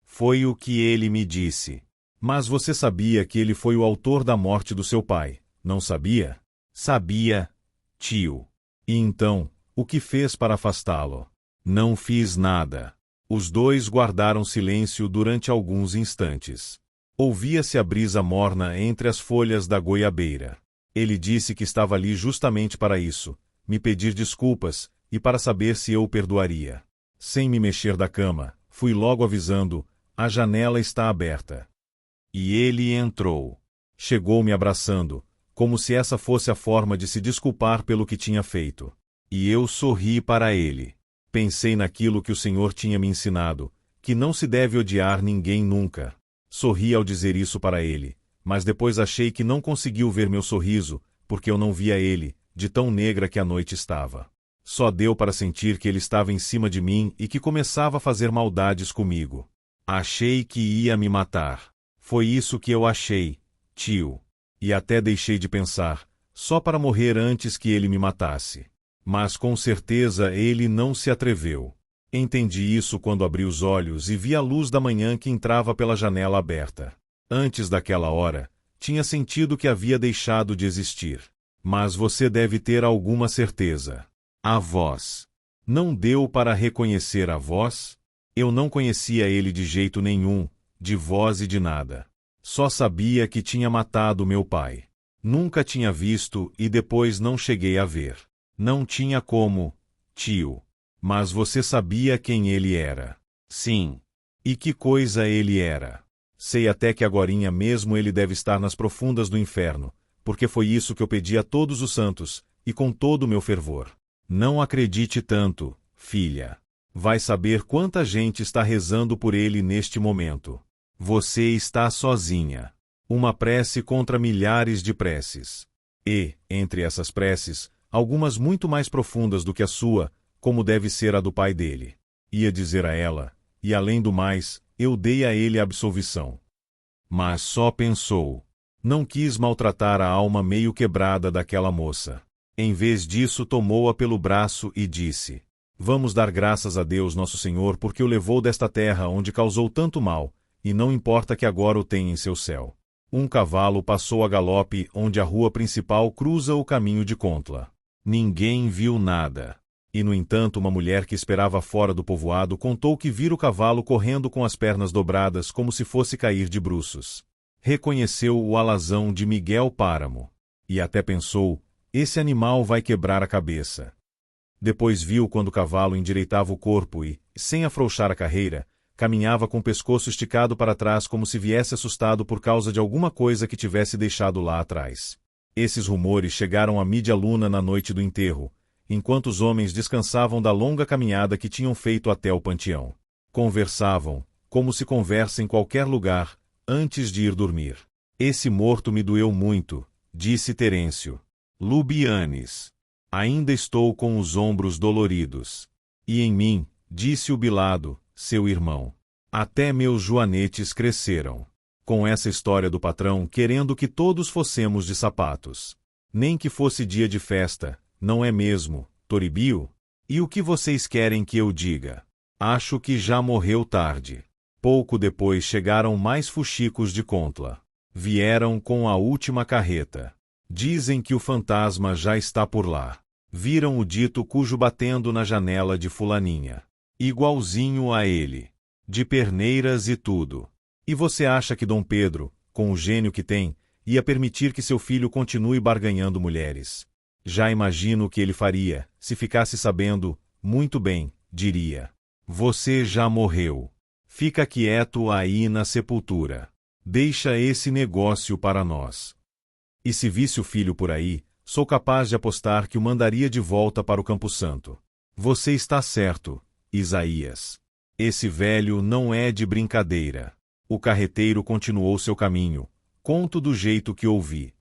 Foi o que ele me disse. Mas você sabia que ele foi o autor da morte do seu pai, não sabia? Sabia, tio. E então, o que fez para afastá-lo? Não fiz nada. Os dois guardaram silêncio durante alguns instantes. Ouvia-se a brisa morna entre as folhas da goiabeira. Ele disse que estava ali justamente para isso, me pedir desculpas, e para saber se eu o perdoaria. Sem me mexer da cama, fui logo avisando, a janela está aberta. E ele entrou. Chegou me abraçando, como se essa fosse a forma de se desculpar pelo que tinha feito. E eu sorri para ele. Pensei naquilo que o Senhor tinha me ensinado, que não se deve odiar ninguém nunca. Sorri ao dizer isso para ele, mas depois achei que não conseguiu ver meu sorriso, porque eu não via ele, de tão negra que a noite estava. Só deu para sentir que ele estava em cima de mim e que começava a fazer maldades comigo. Achei que ia me matar. Foi isso que eu achei, tio. E até deixei de pensar, só para morrer antes que ele me matasse. Mas com certeza ele não se atreveu. Entendi isso quando abri os olhos e vi a luz da manhã que entrava pela janela aberta. Antes daquela hora, tinha sentido que havia deixado de existir. Mas você deve ter alguma certeza. A voz. Não deu para reconhecer a voz? Eu não conhecia ele de jeito nenhum, de voz e de nada. Só sabia que tinha matado meu pai. Nunca tinha visto e depois não cheguei a ver. Não tinha como, tio. Mas você sabia quem ele era. Sim. E que coisa ele era. Sei até que agorinha mesmo ele deve estar nas profundas do inferno, porque foi isso que eu pedi a todos os santos, e com todo o meu fervor. Não acredite tanto, filha. Vai saber quanta gente está rezando por ele neste momento. Você está sozinha. Uma prece contra milhares de preces. E, entre essas preces, algumas muito mais profundas do que a sua, como deve ser a do pai dele. Ia dizer a ela, e além do mais, eu dei a ele a absolvição. Mas só pensou. Não quis maltratar a alma meio quebrada daquela moça. Em vez disso, tomou-a pelo braço e disse: Vamos dar graças a Deus Nosso Senhor porque o levou desta terra onde causou tanto mal, e não importa que agora o tenha em seu céu. Um cavalo passou a galope onde a rua principal cruza o caminho de Contla. Ninguém viu nada. E, no entanto, uma mulher que esperava fora do povoado contou que vira o cavalo correndo com as pernas dobradas como se fosse cair de bruços. Reconheceu o alazão de Miguel Páramo. E até pensou, esse animal vai quebrar a cabeça. Depois viu quando o cavalo endireitava o corpo e, sem afrouxar a carreira, caminhava com o pescoço esticado para trás como se viesse assustado por causa de alguma coisa que tivesse deixado lá atrás. Esses rumores chegaram a Mídia Luna na noite do enterro, enquanto os homens descansavam da longa caminhada que tinham feito até o panteão. Conversavam, como se conversa em qualquer lugar, antes de ir dormir. Esse morto me doeu muito, disse Terêncio. Lubianes. Ainda estou com os ombros doloridos. E em mim, disse o Bilado, seu irmão. Até meus joanetes cresceram. Com essa história do patrão querendo que todos fossemos de sapatos. Nem que fosse dia de festa, não é mesmo, Toribio? E o que vocês querem que eu diga? Acho que já morreu tarde. Pouco depois chegaram mais fuxicos de Contla. Vieram com a última carreta. Dizem que o fantasma já está por lá. Viram o dito cujo batendo na janela de fulaninha. Igualzinho a ele. De perneiras e tudo. E você acha que Dom Pedro, com o gênio que tem, ia permitir que seu filho continue barganhando mulheres? Já imagino o que ele faria, se ficasse sabendo, muito bem, diria. Você já morreu. Fica quieto aí na sepultura. Deixa esse negócio para nós. E se visse o filho por aí, sou capaz de apostar que o mandaria de volta para o Campo Santo. Você está certo, Isaías. Esse velho não é de brincadeira. O carreteiro continuou seu caminho. Conto do jeito que ouvi.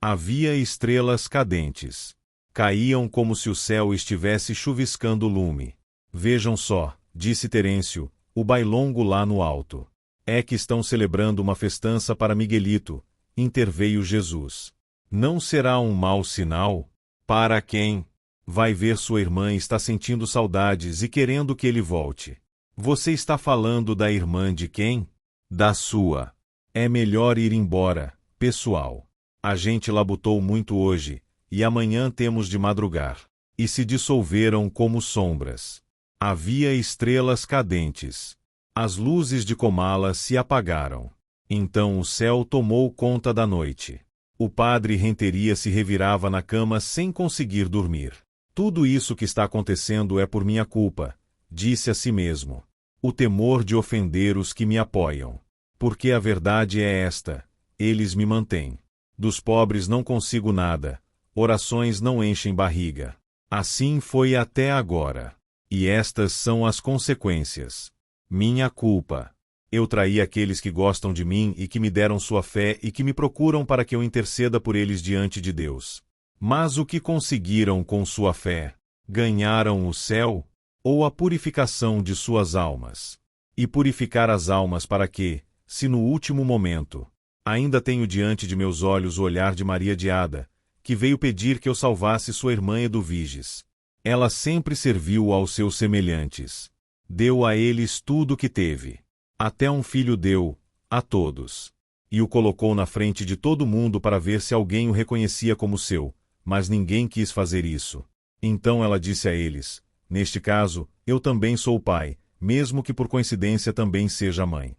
Havia estrelas cadentes. Caíam como se o céu estivesse chuviscando lume. Vejam só, disse Terêncio, o bailongo lá no alto. É que estão celebrando uma festança para Miguelito, interveio Jesus. Não será um mau sinal? Para quem? Vai ver sua irmã está sentindo saudades e querendo que ele volte. Você está falando da irmã de quem? Da sua. É melhor ir embora, pessoal. A gente labutou muito hoje, e amanhã temos de madrugar. E se dissolveram como sombras. Havia estrelas cadentes. As luzes de Comala se apagaram. Então o céu tomou conta da noite. O padre Renteria se revirava na cama sem conseguir dormir. Tudo isso que está acontecendo é por minha culpa, disse a si mesmo. O temor de ofender os que me apoiam. Porque a verdade é esta, eles me mantêm. Dos pobres não consigo nada, orações não enchem barriga. Assim foi até agora. E estas são as consequências. Minha culpa. Eu traí aqueles que gostam de mim e que me deram sua fé e que me procuram para que eu interceda por eles diante de Deus. Mas o que conseguiram com sua fé? Ganharam o céu? Ou a purificação de suas almas? E purificar as almas para que, se no último momento, ainda tenho diante de meus olhos o olhar de Maria de Ada, que veio pedir que eu salvasse sua irmã Eduviges. Ela sempre serviu aos seus semelhantes. Deu a eles tudo o que teve. Até um filho deu, a todos. E o colocou na frente de todo mundo para ver se alguém o reconhecia como seu, mas ninguém quis fazer isso. Então ela disse a eles: neste caso, eu também sou pai, mesmo que por coincidência também seja mãe.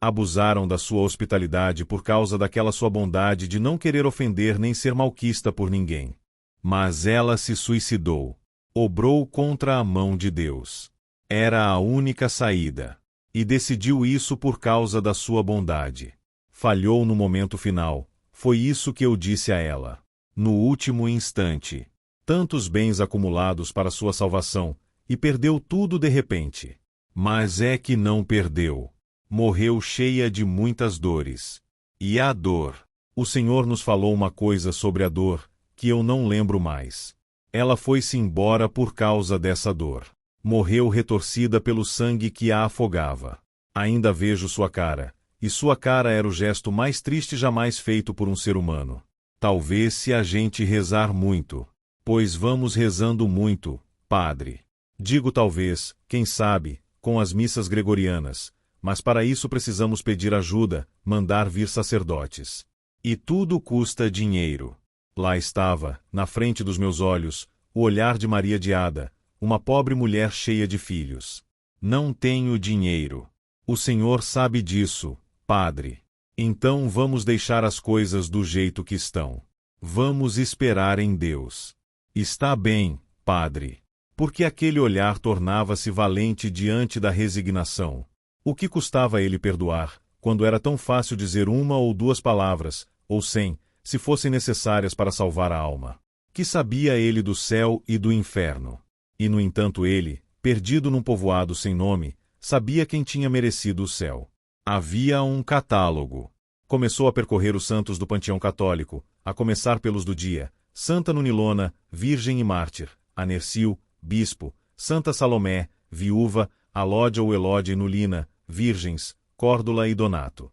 Abusaram da sua hospitalidade por causa daquela sua bondade de não querer ofender nem ser malquista por ninguém. Mas ela se suicidou. Obrou contra a mão de Deus. Era a única saída. E decidiu isso por causa da sua bondade. Falhou no momento final. Foi isso que eu disse a ela. No último instante. Tantos bens acumulados para sua salvação, e perdeu tudo de repente. Mas é que não perdeu. Morreu cheia de muitas dores. E a dor. O Senhor nos falou uma coisa sobre a dor, que eu não lembro mais. Ela foi-se embora por causa dessa dor. Morreu retorcida pelo sangue que a afogava. Ainda vejo sua cara, e sua cara era o gesto mais triste jamais feito por um ser humano. Talvez se a gente rezar muito. Pois vamos rezando muito, padre. Digo talvez, quem sabe, com as missas gregorianas, mas para isso precisamos pedir ajuda, mandar vir sacerdotes. E tudo custa dinheiro. Lá estava, na frente dos meus olhos, o olhar de Maria de Ada, uma pobre mulher cheia de filhos. Não tenho dinheiro. O Senhor sabe disso, padre. Então vamos deixar as coisas do jeito que estão. Vamos esperar em Deus. Está bem, padre. Porque aquele olhar tornava-se valente diante da resignação. O que custava ele perdoar, quando era tão fácil dizer uma ou duas palavras, ou 100, se fossem necessárias para salvar a alma? Que sabia ele do céu e do inferno? E no entanto ele, perdido num povoado sem nome, sabia quem tinha merecido o céu. Havia um catálogo. Começou a percorrer os santos do panteão católico, a começar pelos do dia: Santa Nunilona, virgem e mártir; Anercio, bispo; Santa Salomé, viúva; Alódia ou Elódia e Nulina, virgens; Córdula e Donato.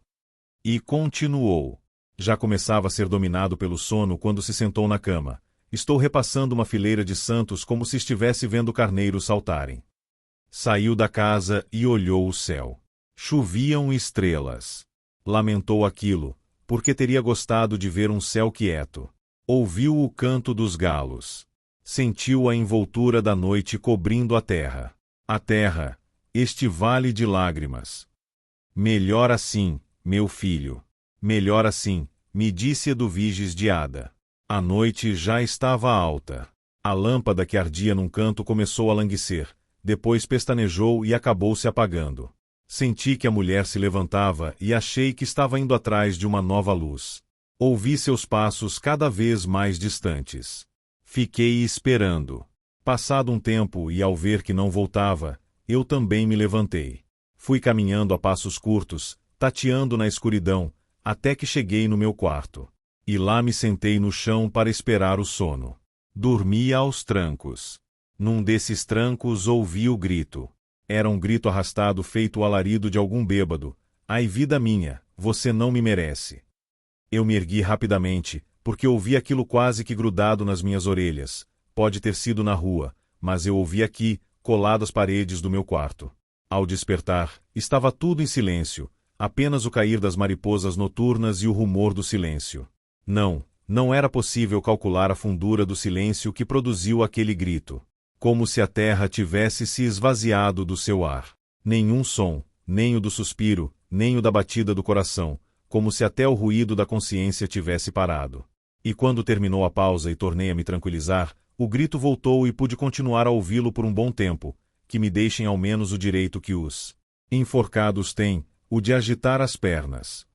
E continuou. Já começava a ser dominado pelo sono quando se sentou na cama. Estou repassando uma fileira de santos como se estivesse vendo carneiros saltarem. Saiu da casa e olhou o céu. Choviam estrelas. Lamentou aquilo, porque teria gostado de ver um céu quieto. Ouviu o canto dos galos. Sentiu a envoltura da noite cobrindo a terra. A terra, este vale de lágrimas. Melhor assim, meu filho. Melhor assim, me disse Eduviges de Ada. A noite já estava alta. A lâmpada que ardia num canto começou a languecer, depois pestanejou e acabou se apagando. Senti que a mulher se levantava e achei que estava indo atrás de uma nova luz. Ouvi seus passos cada vez mais distantes. Fiquei esperando. Passado um tempo e ao ver que não voltava, eu também me levantei. Fui caminhando a passos curtos, tateando na escuridão, até que cheguei no meu quarto. E lá me sentei no chão para esperar o sono. Dormia aos trancos. Num desses trancos ouvi o grito. Era um grito arrastado feito o alarido de algum bêbado. Ai, vida minha, você não me merece. Eu me ergui rapidamente, porque ouvi aquilo quase que grudado nas minhas orelhas. Pode ter sido na rua, mas eu ouvi aqui, colado às paredes do meu quarto. Ao despertar, estava tudo em silêncio, apenas o cair das mariposas noturnas e o rumor do silêncio. Não era possível calcular a fundura do silêncio que produziu aquele grito. Como se a terra tivesse se esvaziado do seu ar. Nenhum som, nem o do suspiro, nem o da batida do coração, como se até o ruído da consciência tivesse parado. E quando terminou a pausa e tornei a me tranquilizar, o grito voltou e pude continuar a ouvi-lo por um bom tempo, que me deixem ao menos o direito que os enforcados têm, o de agitar as pernas.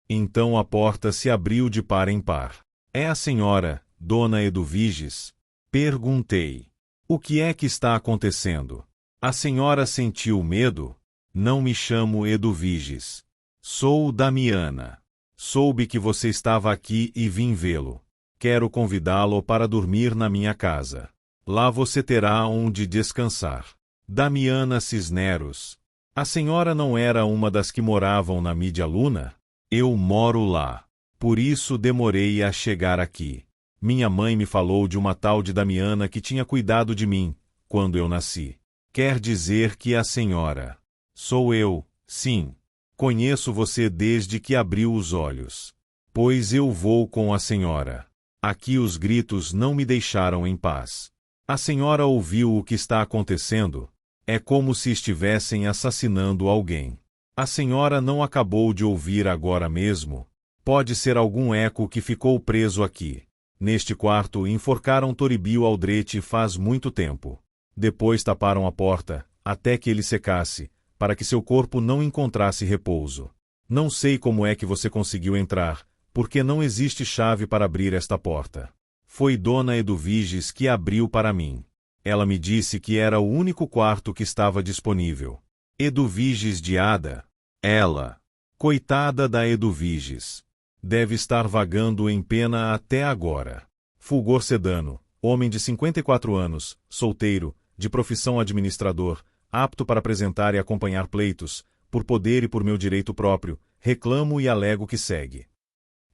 Então a porta se abriu de par em par. É a senhora, dona Eduviges? Perguntei. O que é que está acontecendo? A senhora sentiu medo? Não me chamo Eduviges. Sou Damiana. Soube que você estava aqui e vim vê-lo. Quero convidá-lo para dormir na minha casa. Lá você terá onde descansar. Damiana Cisneros. A senhora não era uma das que moravam na Mídia Luna? Eu moro lá. Por isso demorei a chegar aqui. Minha mãe me falou de uma tal de Damiana que tinha cuidado de mim, quando eu nasci. Quer dizer que a senhora... Sou eu, sim. Conheço você desde que abriu os olhos. Pois eu vou com a senhora. Aqui os gritos não me deixaram em paz. A senhora ouviu o que está acontecendo? É como se estivessem assassinando alguém. A senhora não acabou de ouvir agora mesmo? Pode ser algum eco que ficou preso aqui. Neste quarto enforcaram Toribio Aldrete faz muito tempo. Depois taparam a porta, até que ele secasse, para que seu corpo não encontrasse repouso. Não sei como é que você conseguiu entrar, porque não existe chave para abrir esta porta. Foi Dona Eduviges que abriu para mim. Ela me disse que era o único quarto que estava disponível. Eduviges de Ada. Ela. Coitada da Eduviges. Deve estar vagando em pena até agora. Fulgor Sedano, homem de 54 anos, solteiro, de profissão administrador, apto para apresentar e acompanhar pleitos, por poder e por meu direito próprio, reclamo e alego que segue.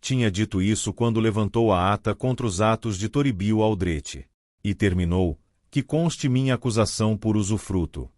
Tinha dito isso quando levantou a ata contra os atos de Toribio Aldrete. E terminou, que conste minha acusação por usufruto.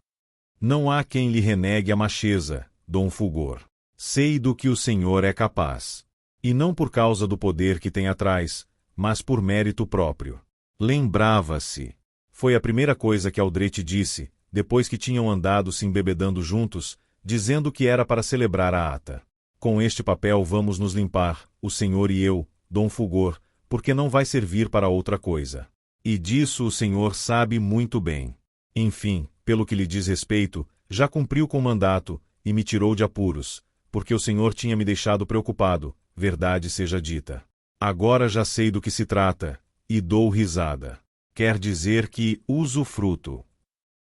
Não há quem lhe renegue a macheza, Dom Fulgor. Sei do que o senhor é capaz. E não por causa do poder que tem atrás, mas por mérito próprio. Lembrava-se. Foi a primeira coisa que Aldrete disse, depois que tinham andado se embebedando juntos, dizendo que era para celebrar a ata. Com este papel vamos nos limpar, o senhor e eu, Dom Fulgor, porque não vai servir para outra coisa. E disso o senhor sabe muito bem. Enfim, pelo que lhe diz respeito, já cumpriu com o mandato, e me tirou de apuros, porque o senhor tinha me deixado preocupado, verdade seja dita. Agora já sei do que se trata, e dou risada. Quer dizer que usufruto.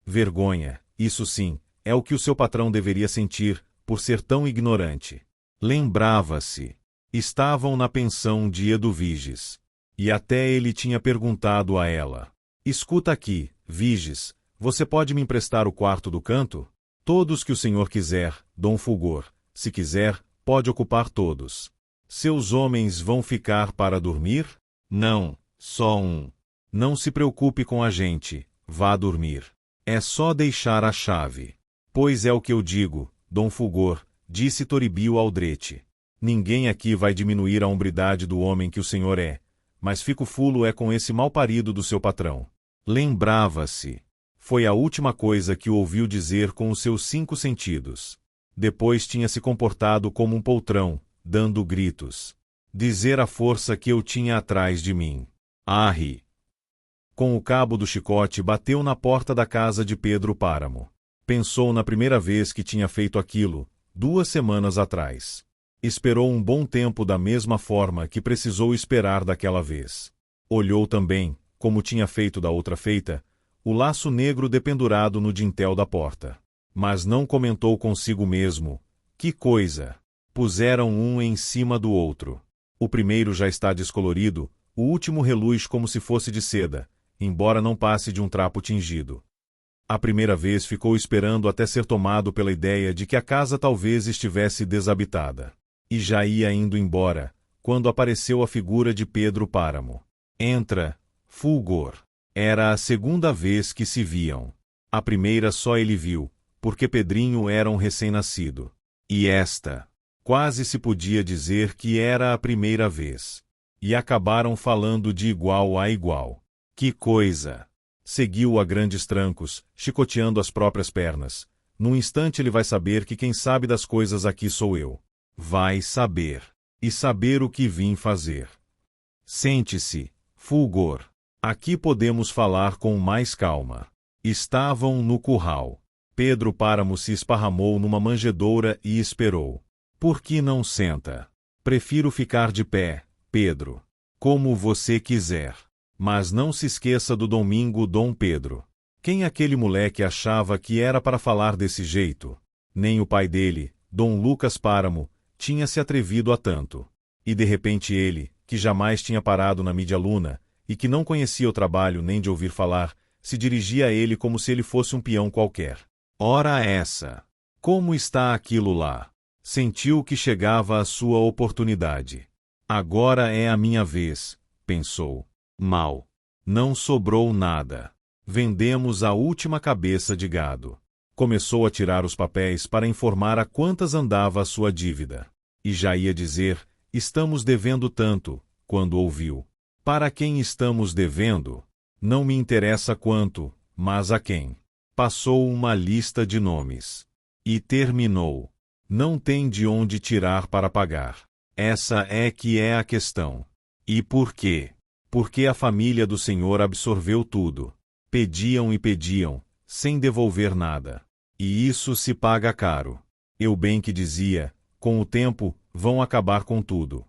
Vergonha, isso sim, é o que o seu patrão deveria sentir, por ser tão ignorante. Lembrava-se. Estavam na pensão de Eduviges. E até ele tinha perguntado a ela. Escuta aqui, Viges, você pode me emprestar o quarto do canto? Todos que o senhor quiser, Dom Fulgor. Se quiser, pode ocupar todos. Seus homens vão ficar para dormir? Não, só um. Não se preocupe com a gente, vá dormir. É só deixar a chave. Pois é o que eu digo, Dom Fulgor, disse Toribio Aldrete. Ninguém aqui vai diminuir a hombridade do homem que o senhor é, mas fico fulo é com esse mal-parido do seu patrão. Lembrava-se. Foi a última coisa que o ouviu dizer com os seus 5 sentidos. Depois tinha se comportado como um poltrão, dando gritos. Dizer a força que eu tinha atrás de mim. Arre! Com o cabo do chicote bateu na porta da casa de Pedro Páramo. Pensou na primeira vez que tinha feito aquilo, 2 semanas atrás. Esperou um bom tempo da mesma forma que precisou esperar daquela vez. Olhou também, como tinha feito da outra feita, o laço negro dependurado no dintel da porta. Mas não comentou consigo mesmo. Que coisa! Puseram um em cima do outro. O primeiro já está descolorido, o último reluz como se fosse de seda, embora não passe de um trapo tingido. A primeira vez ficou esperando até ser tomado pela ideia de que a casa talvez estivesse desabitada. E já ia indo embora, quando apareceu a figura de Pedro Páramo. Entra, Fulgor. Era a segunda vez que se viam. A primeira só ele viu, porque Pedrinho era um recém-nascido. E esta, quase se podia dizer que era a primeira vez. E acabaram falando de igual a igual. Que coisa! Seguiu a grandes trancos, chicoteando as próprias pernas. Num instante ele vai saber que quem sabe das coisas aqui sou eu. Vai saber. E saber o que vim fazer. Sente-se, Fulgor. Aqui podemos falar com mais calma. Estavam no curral. Pedro Páramo se esparramou numa manjedoura e esperou. Por que não senta? Prefiro ficar de pé, Pedro. Como você quiser. Mas não se esqueça do domingo, Dom Pedro. Quem aquele moleque achava que era para falar desse jeito? Nem o pai dele, Dom Lucas Páramo, tinha se atrevido a tanto. E de repente ele, que jamais tinha parado na mídia luna, e que não conhecia o trabalho nem de ouvir falar, se dirigia a ele como se ele fosse um peão qualquer. Ora essa! Como está aquilo lá? Sentiu que chegava a sua oportunidade. Agora é a minha vez, pensou. Mal. Não sobrou nada. Vendemos a última cabeça de gado. Começou a tirar os papéis para informar a quantas andava a sua dívida. E já ia dizer, estamos devendo tanto, quando ouviu. Para quem estamos devendo? Não me interessa quanto, mas a quem. Passou uma lista de nomes. E terminou. Não tem de onde tirar para pagar. Essa é que é a questão. E por quê? Porque a família do Senhor absorveu tudo. Pediam e pediam, sem devolver nada. E isso se paga caro. Eu bem que dizia, com o tempo, vão acabar com tudo.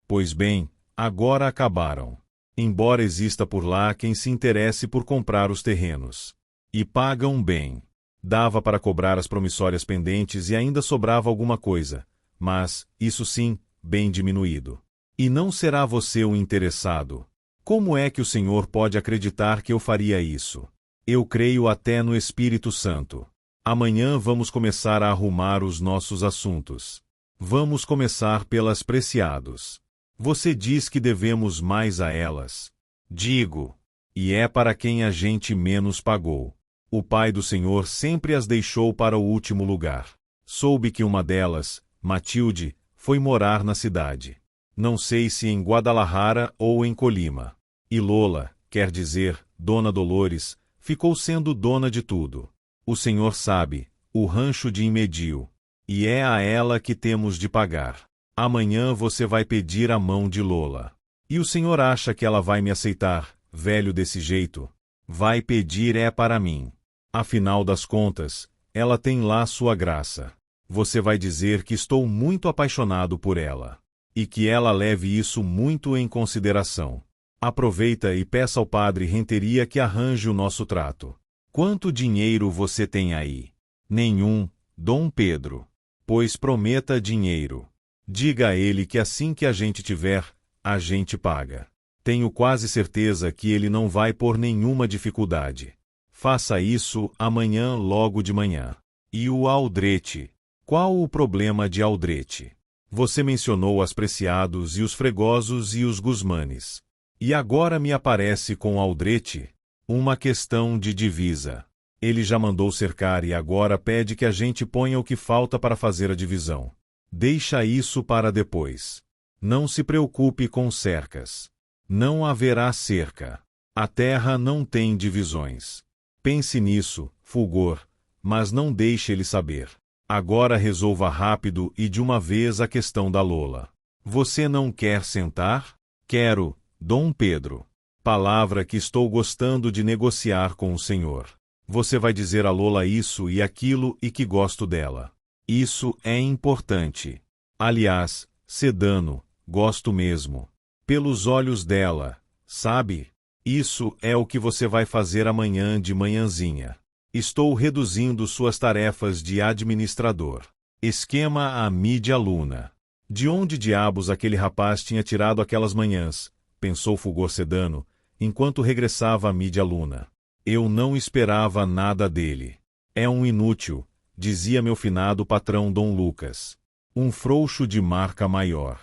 Pois bem, agora acabaram. Embora exista por lá quem se interesse por comprar os terrenos. E pagam bem. Dava para cobrar as promissórias pendentes e ainda sobrava alguma coisa, mas, isso sim, bem diminuído. E não será você o interessado. Como é que o Senhor pode acreditar que eu faria isso? Eu creio até no Espírito Santo. Amanhã vamos começar a arrumar os nossos assuntos. Vamos começar pelas preciados. Você diz que devemos mais a elas. Digo. E é para quem a gente menos pagou. O Pai do Senhor sempre as deixou para o último lugar. Soube que uma delas, Matilde, foi morar na cidade. Não sei se em Guadalajara ou em Colima. E Lola, quer dizer, Dona Dolores, ficou sendo dona de tudo. O Senhor sabe, o rancho de Imedio. E é a ela que temos de pagar. Amanhã você vai pedir a mão de Lola. E o Senhor acha que ela vai me aceitar, velho desse jeito? Vai pedir é para mim. Afinal das contas, ela tem lá sua graça. Você vai dizer que estou muito apaixonado por ela. E que ela leve isso muito em consideração. Aproveita e peça ao padre Renteria que arranje o nosso trato. Quanto dinheiro você tem aí? Nenhum, Dom Pedro. Pois prometa dinheiro. Diga a ele que assim que a gente tiver, a gente paga. Tenho quase certeza que ele não vai pôr nenhuma dificuldade. Faça isso amanhã logo de manhã. E o Aldrete? Qual o problema de Aldrete? Você mencionou as Preciados e os Fregosos e os Guzmanes. E agora me aparece com Aldrete? Uma questão de divisa. Ele já mandou cercar e agora pede que a gente ponha o que falta para fazer a divisão. Deixa isso para depois. Não se preocupe com cercas. Não haverá cerca. A terra não tem divisões. Pense nisso, Fulgor, mas não deixe ele saber. Agora resolva rápido e de uma vez a questão da Lola. Você não quer sentar? Quero, Dom Pedro. Palavra que estou gostando de negociar com o Senhor. Você vai dizer a Lola isso e aquilo e que gosto dela. Isso é importante. Aliás, Sedano, gosto mesmo. Pelos olhos dela, sabe? Isso é o que você vai fazer amanhã de manhãzinha. Estou reduzindo suas tarefas de administrador. Esquema a mídia Luna. De onde diabos aquele rapaz tinha tirado aquelas manhãs? Pensou Fulgor Sedano, enquanto regressava à mídia Luna. Eu não esperava nada dele. É um inútil, dizia meu finado patrão Dom Lucas. Um frouxo de marca maior.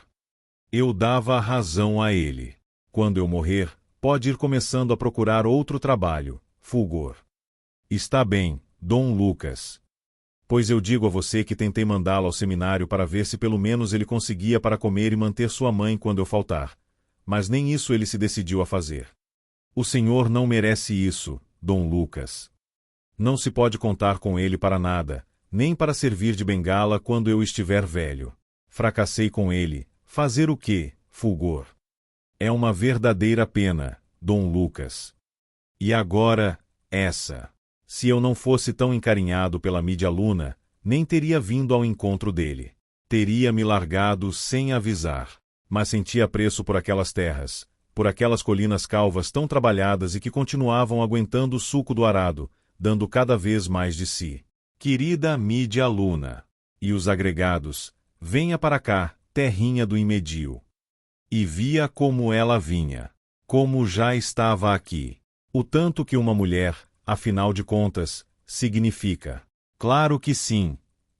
Eu dava razão a ele. Quando eu morrer, pode ir começando a procurar outro trabalho, Fulgor. Está bem, Dom Lucas. Pois eu digo a você que tentei mandá-lo ao seminário para ver se pelo menos ele conseguia para comer e manter sua mãe quando eu faltar. Mas nem isso ele se decidiu a fazer. O senhor não merece isso, Dom Lucas. Não se pode contar com ele para nada, nem para servir de bengala quando eu estiver velho. Fracassei com ele. Fazer o quê, Fulgor? É uma verdadeira pena, Dom Lucas. E agora, essa. Se eu não fosse tão encarinhado pela mídia Luna, nem teria vindo ao encontro dele. Teria me largado sem avisar. Mas sentia apreço por aquelas terras, por aquelas colinas calvas tão trabalhadas e que continuavam aguentando o suco do arado, dando cada vez mais de si. Querida mídia Luna. E os agregados, venha para cá, terrinha do Imedio. E via como ela vinha. Como já estava aqui. O tanto que uma mulher, afinal de contas, significa. Claro que sim,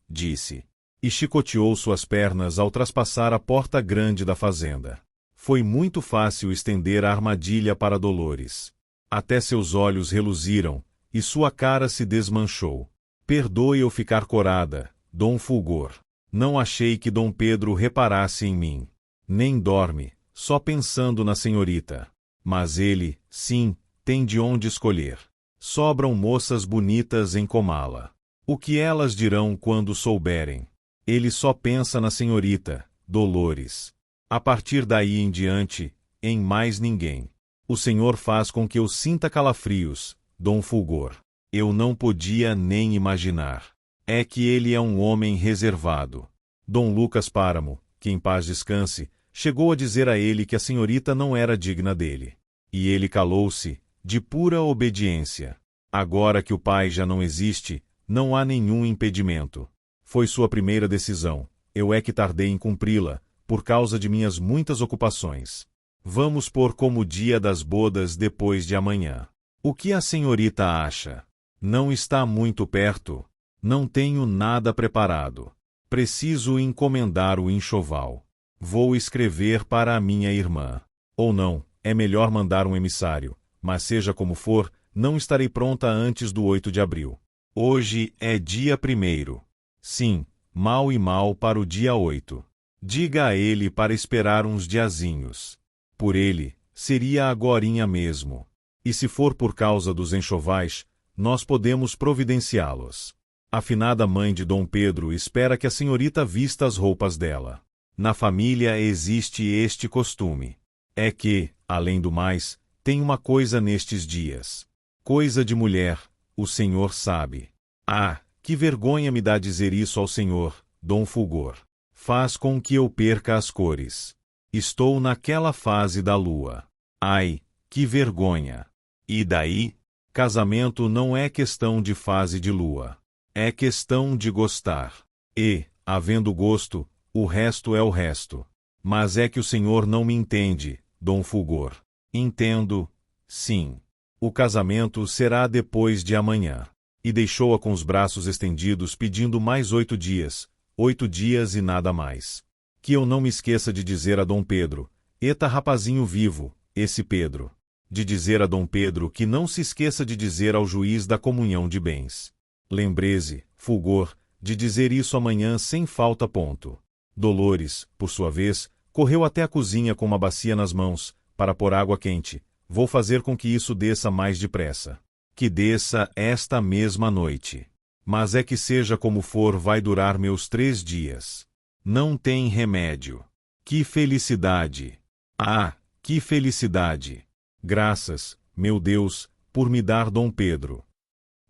disse. E chicoteou suas pernas ao traspassar a porta grande da fazenda. Foi muito fácil estender a armadilha para Dolores. Até seus olhos reluziram, e sua cara se desmanchou. Perdoe eu ficar corada, Dom Fulgor. Não achei que Dom Pedro reparasse em mim. Nem dorme, só pensando na senhorita. Mas ele, sim, tem de onde escolher. Sobram moças bonitas em Comala. O que elas dirão quando souberem? Ele só pensa na senhorita, Dolores. A partir daí em diante, em mais ninguém. O senhor faz com que eu sinta calafrios, Dom Fulgor. Eu não podia nem imaginar. É que ele é um homem reservado. Dom Lucas Páramo, que em paz descanse, chegou a dizer a ele que a senhorita não era digna dele. E ele calou-se, de pura obediência. Agora que o pai já não existe, não há nenhum impedimento. Foi sua primeira decisão, eu é que tardei em cumpri-la, por causa de minhas muitas ocupações. Vamos pôr como dia das bodas depois de amanhã. O que a senhorita acha? Não está muito perto? Não tenho nada preparado. Preciso encomendar o enxoval. Vou escrever para a minha irmã. Ou não, é melhor mandar um emissário, mas seja como for, não estarei pronta antes do 8 de abril. Hoje é dia 1º. Sim, mal e mal para o dia 8. Diga a ele para esperar uns diazinhos. Por ele, seria agorinha mesmo. E se for por causa dos enxovais, nós podemos providenciá-los. A finada mãe de Dom Pedro espera que a senhorita vista as roupas dela. Na família existe este costume. É que, além do mais, tem uma coisa nestes dias. Coisa de mulher, o senhor sabe. Ah, que vergonha me dá dizer isso ao senhor, Dom Fulgor. Faz com que eu perca as cores. Estou naquela fase da lua. Ai, que vergonha! E daí? Casamento não é questão de fase de lua. É questão de gostar. E, havendo gosto, o resto é o resto. Mas é que o senhor não me entende, Dom Fulgor. Entendo, sim. O casamento será depois de amanhã. E deixou-a com os braços estendidos pedindo mais 8 dias, 8 dias e nada mais. Que eu não me esqueça de dizer a Dom Pedro, eta rapazinho vivo, esse Pedro. De dizer a Dom Pedro que não se esqueça de dizer ao juiz da comunhão de bens. Lembreze, Fulgor, de dizer isso amanhã sem falta ponto. Dolores, por sua vez, correu até a cozinha com uma bacia nas mãos, para pôr água quente. Vou fazer com que isso desça mais depressa. Que desça esta mesma noite. Mas é que seja como for, vai durar meus 3 dias. Não tem remédio. Que felicidade! Ah, que felicidade! Graças, meu Deus, por me dar Dom Pedro.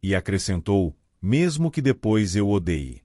E acrescentou, mesmo que depois eu odeie.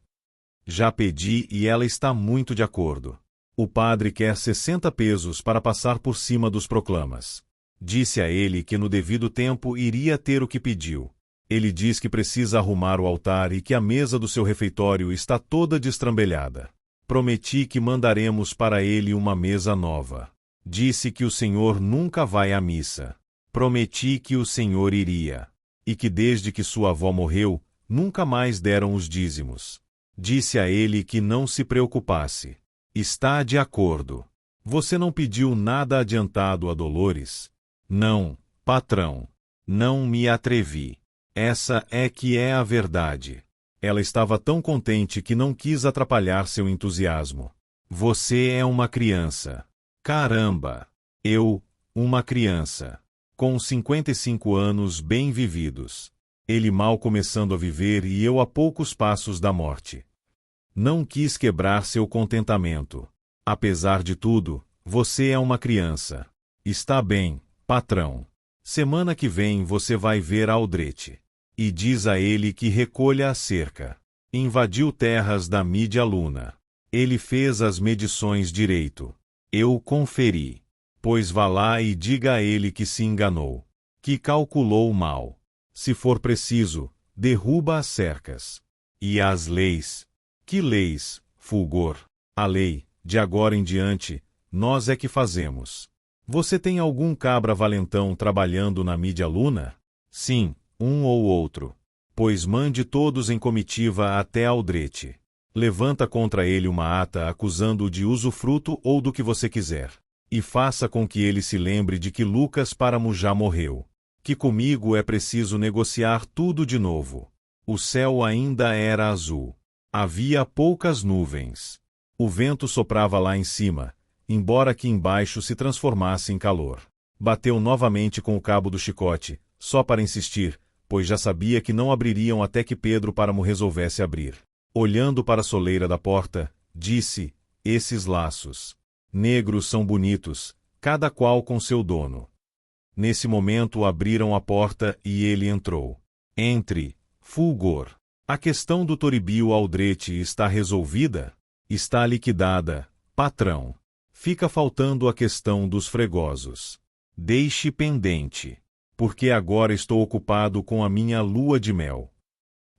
Já pedi e ela está muito de acordo. O padre quer 60 pesos para passar por cima dos proclamas. Disse a ele que no devido tempo iria ter o que pediu. Ele diz que precisa arrumar o altar e que a mesa do seu refeitório está toda destrambelhada. Prometi que mandaremos para ele uma mesa nova. Disse que o senhor nunca vai à missa. Prometi que o senhor iria. E que desde que sua avó morreu, nunca mais deram os dízimos. Disse a ele que não se preocupasse. Está de acordo. Você não pediu nada adiantado a Dolores? Não, patrão. Não me atrevi. Essa é que é a verdade. Ela estava tão contente que não quis atrapalhar seu entusiasmo. Você é uma criança. Caramba! Eu, uma criança. Com 55 anos bem vividos. Ele mal começando a viver e eu a poucos passos da morte. Não quis quebrar seu contentamento. Apesar de tudo, você é uma criança. Está bem, patrão. Semana que vem você vai ver Aldrete. E diz a ele que recolha a cerca. Invadiu terras da Mídia Luna. Ele fez as medições direito. Eu conferi. Pois vá lá e diga a ele que se enganou. Que calculou mal. Se for preciso, derruba as cercas. E as leis? Que leis, Fulgor? A lei, de agora em diante, nós é que fazemos. Você tem algum cabra valentão trabalhando na Mídia Luna? Sim, um ou outro. Pois mande todos em comitiva até Aldrete. Levanta contra ele uma ata acusando-o de usufruto ou do que você quiser. E faça com que ele se lembre de que Lucas Páramo já morreu. Que comigo é preciso negociar tudo de novo. O céu ainda era azul. Havia poucas nuvens. O vento soprava lá em cima, embora aqui embaixo se transformasse em calor. Bateu novamente com o cabo do chicote, só para insistir, pois já sabia que não abririam até que Pedro Páramo resolvesse abrir. Olhando para a soleira da porta, disse: esses laços negros são bonitos, cada qual com seu dono. Nesse momento abriram a porta e ele entrou. Entre, fulgor. A questão do Toribio Aldrete está resolvida? Está liquidada, patrão. Fica faltando a questão dos fregosos. Deixe pendente, porque agora estou ocupado com a minha lua de mel.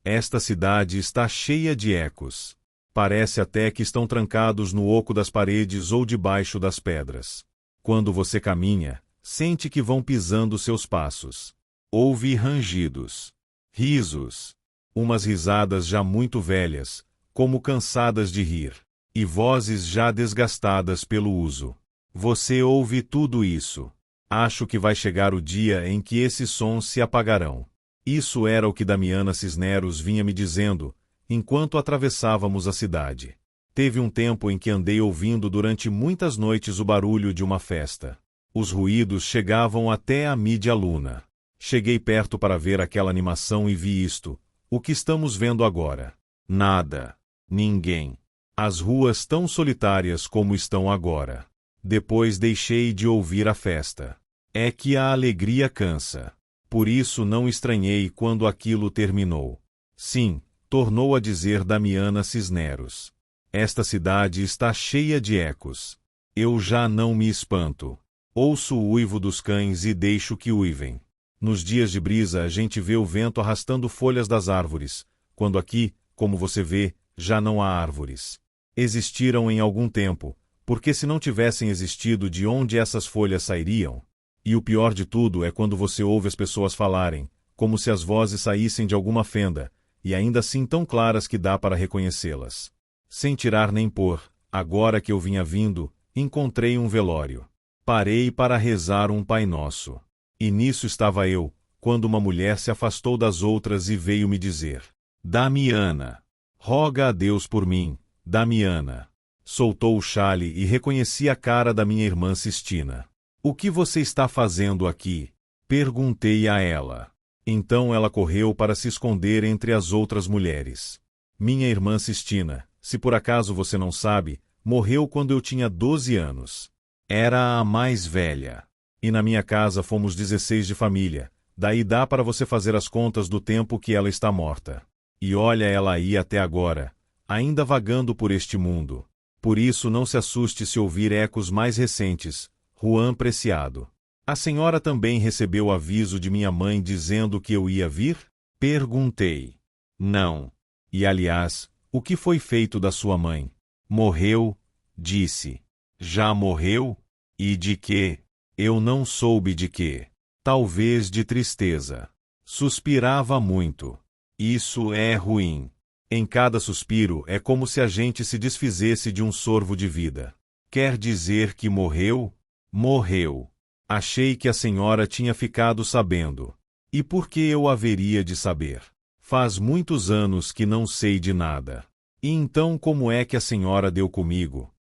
Esta cidade está cheia de ecos. Parece até que estão trancados no oco das paredes ou debaixo das pedras. Quando você caminha, sente que vão pisando seus passos. Ouve rangidos, risos, umas risadas já muito velhas, como cansadas de rir, e vozes já desgastadas pelo uso. Você ouve tudo isso. Acho que vai chegar o dia em que esses sons se apagarão. Isso era o que Damiana Cisneros vinha me dizendo, enquanto atravessávamos a cidade. Teve um tempo em que andei ouvindo durante muitas noites o barulho de uma festa. Os ruídos chegavam até a mídia luna. Cheguei perto para ver aquela animação e vi isto. O que estamos vendo agora? Nada. Ninguém. As ruas tão solitárias como estão agora. Depois deixei de ouvir a festa. É que a alegria cansa. Por isso não estranhei quando aquilo terminou. Sim, tornou a dizer Damiana Cisneros. Esta cidade está cheia de ecos. Eu já não me espanto. Ouço o uivo dos cães e deixo que uivem. Nos dias de brisa a gente vê o vento arrastando folhas das árvores, quando aqui, como você vê, já não há árvores. Existiram em algum tempo, porque se não tivessem existido, de onde essas folhas sairiam? E o pior de tudo é quando você ouve as pessoas falarem, como se as vozes saíssem de alguma fenda, e ainda assim tão claras que dá para reconhecê-las. Sem tirar nem pôr, agora que eu vinha vindo, encontrei um velório. Parei para rezar um Pai Nosso. E nisso estava eu, quando uma mulher se afastou das outras e veio me dizer: Damiana, roga a Deus por mim, Damiana. Soltou o xale e reconheci a cara da minha irmã Sistina. O que você está fazendo aqui? Perguntei a ela. Então ela correu para se esconder entre as outras mulheres. Minha irmã Sistina, se por acaso você não sabe, morreu quando eu tinha 12 anos. Era a mais velha. E na minha casa fomos 16 de família, daí dá para você fazer as contas do tempo que ela está morta. E olha ela aí até agora, ainda vagando por este mundo. Por isso não se assuste se ouvir ecos mais recentes, Juan Preciado. A senhora também recebeu aviso de minha mãe dizendo que eu ia vir? Perguntei. Não. E aliás, o que foi feito da sua mãe? Morreu, disse. Já morreu? E de quê? Eu não soube de quê. Talvez de tristeza. Suspirava muito. Isso é ruim. Em cada suspiro é como se a gente se desfizesse de um sorvo de vida. Quer dizer que morreu? Morreu. Achei que a senhora tinha ficado sabendo. E por que eu haveria de saber? Faz muitos anos que não sei de nada. E então como é que a senhora deu comigo?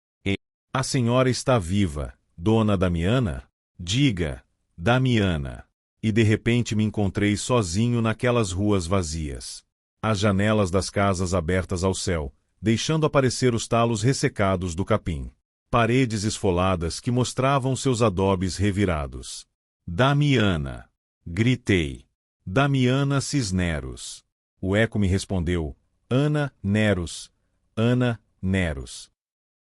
A senhora está viva, dona Damiana? Diga, Damiana. E de repente me encontrei sozinho naquelas ruas vazias. As janelas das casas abertas ao céu, deixando aparecer os talos ressecados do capim. Paredes esfoladas que mostravam seus adobes revirados. Damiana! Gritei. Damiana Cisneros. O eco me respondeu. Ana Neros. Ana Neros.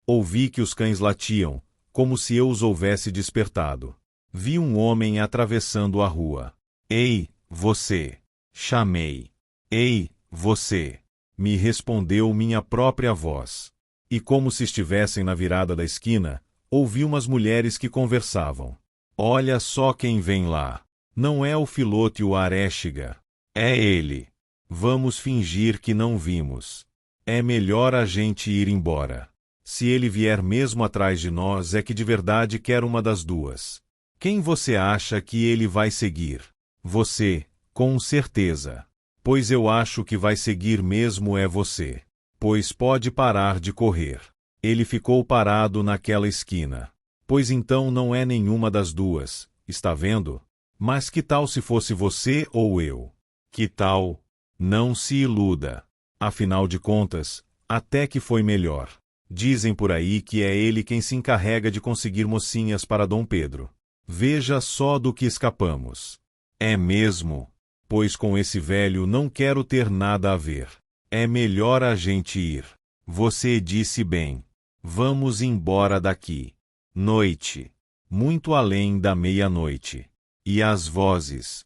Ouvi que os cães latiam, como se eu os houvesse despertado. Vi um homem atravessando a rua. Ei, você! Chamei. Ei, você! Me respondeu minha própria voz. E como se estivessem na virada da esquina, ouvi umas mulheres que conversavam. Olha só quem vem lá. Não é o Filóteo Aréchiga. É ele. Vamos fingir que não vimos. É melhor a gente ir embora. Se ele vier mesmo atrás de nós é que de verdade quer uma das duas. Quem você acha que ele vai seguir? Você, com certeza. Pois eu acho que vai seguir mesmo é você. Pois pode parar de correr. Ele ficou parado naquela esquina. Pois então não é nenhuma das duas, está vendo? Mas que tal se fosse você ou eu? Que tal? Não se iluda. Afinal de contas, até que foi melhor. Dizem por aí que é ele quem se encarrega de conseguir mocinhas para Dom Pedro. Veja só do que escapamos. É mesmo? Pois com esse velho não quero ter nada a ver. É melhor a gente ir. Você disse bem. Vamos embora daqui. Noite. Muito além da meia-noite. E as vozes.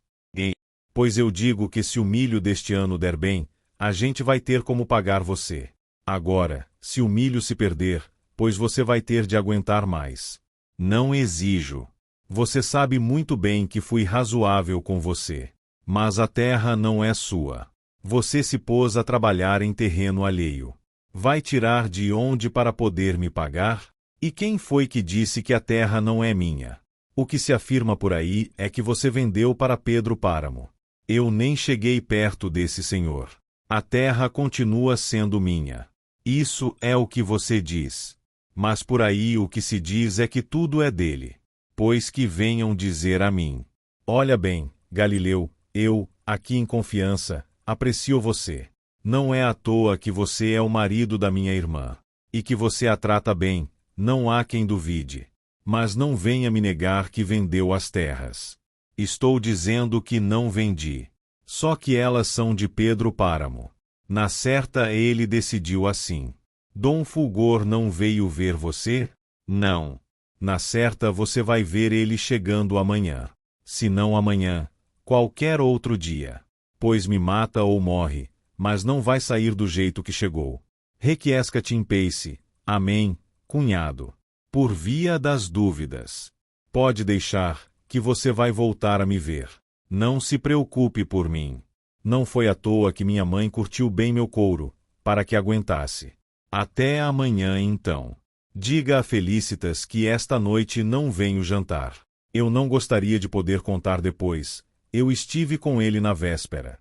Pois eu digo que se o milho deste ano der bem, a gente vai ter como pagar você. Agora, se o milho se perder, pois você vai ter de aguentar mais. Não exijo. Você sabe muito bem que fui razoável com você. Mas a terra não é sua. Você se pôs a trabalhar em terreno alheio. Vai tirar de onde para poder me pagar? E quem foi que disse que a terra não é minha? O que se afirma por aí é que você vendeu para Pedro Páramo. Eu nem cheguei perto desse senhor. A terra continua sendo minha. Isso é o que você diz. Mas por aí o que se diz é que tudo é dele. Pois que venham dizer a mim. Olha bem, Galileu, eu, aqui em confiança, aprecio você. Não é à toa que você é o marido da minha irmã. E que você a trata bem, não há quem duvide. Mas não venha me negar que vendeu as terras. Estou dizendo que não vendi. Só que elas são de Pedro Páramo. Na certa ele decidiu assim. Dom Fulgor não veio ver você? Não. Na certa você vai ver ele chegando amanhã. Se não amanhã, qualquer outro dia. Pois me mata ou morre, mas não vai sair do jeito que chegou. Requiescat in pace. Amém, cunhado. Por via das dúvidas. Pode deixar, que você vai voltar a me ver. Não se preocupe por mim. Não foi à toa que minha mãe curtiu bem meu couro, para que aguentasse. Até amanhã então. Diga a Felicitas que esta noite não venho jantar. Eu não gostaria de poder contar depois. Eu estive com ele na véspera.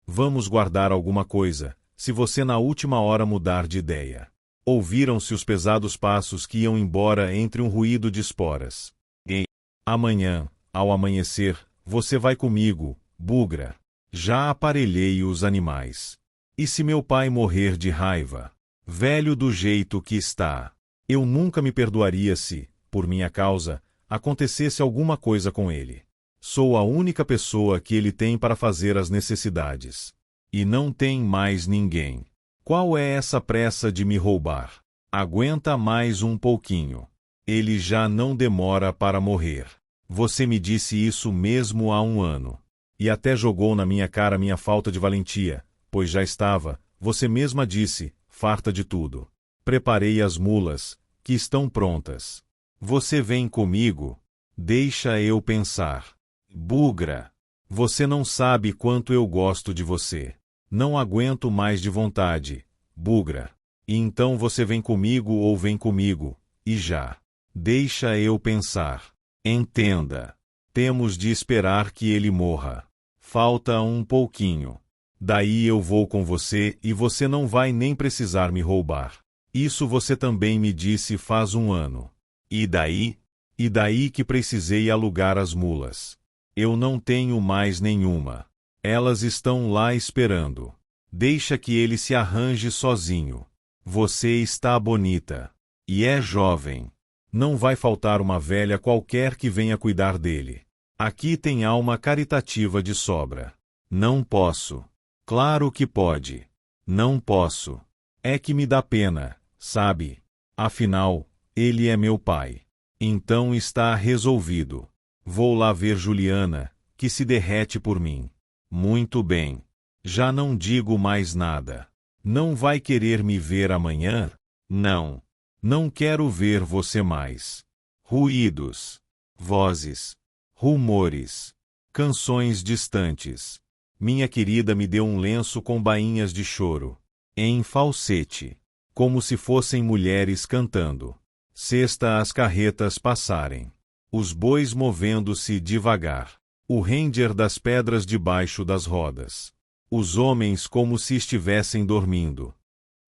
Vamos guardar alguma coisa, se você na última hora mudar de ideia. Ouviram-se os pesados passos que iam embora entre um ruído de esporas. E amanhã, ao amanhecer, você vai comigo, bugra. Já aparelhei os animais. E se meu pai morrer de raiva? Velho do jeito que está. Eu nunca me perdoaria se, por minha causa, acontecesse alguma coisa com ele. Sou a única pessoa que ele tem para fazer as necessidades. E não tem mais ninguém. Qual é essa pressa de me roubar? Aguenta mais um pouquinho. Ele já não demora para morrer. Você me disse isso mesmo há um ano. E até jogou na minha cara minha falta de valentia, pois já estava, você mesma disse, farta de tudo. Preparei as mulas, que estão prontas. Você vem comigo? Deixa eu pensar. Bugra. Você não sabe quanto eu gosto de você. Não aguento mais de vontade, bugra. E então você vem comigo ou vem comigo, e já. Deixa eu pensar. Entenda. Temos de esperar que ele morra. Falta um pouquinho. Daí eu vou com você e você não vai nem precisar me roubar. Isso você também me disse faz um ano. E daí? E daí que precisei alugar as mulas. Eu não tenho mais nenhuma. Elas estão lá esperando. Deixa que ele se arranje sozinho. Você está bonita. E é jovem. Não vai faltar uma velha qualquer que venha cuidar dele. Aqui tem alma caritativa de sobra. Não posso. Claro que pode. Não posso. É que me dá pena, sabe? Afinal, ele é meu pai. Então está resolvido. Vou lá ver Juliana, que se derrete por mim. Muito bem. Já não digo mais nada. Não vai querer me ver amanhã? Não. Não quero ver você mais. Ruídos. Vozes. Rumores. Canções distantes. Minha querida me deu um lenço com bainhas de choro. Em falsete. como se fossem mulheres cantando. Sexta, as carretas passarem. Os bois movendo-se devagar. O render das pedras debaixo das rodas. Os homens como se estivessem dormindo.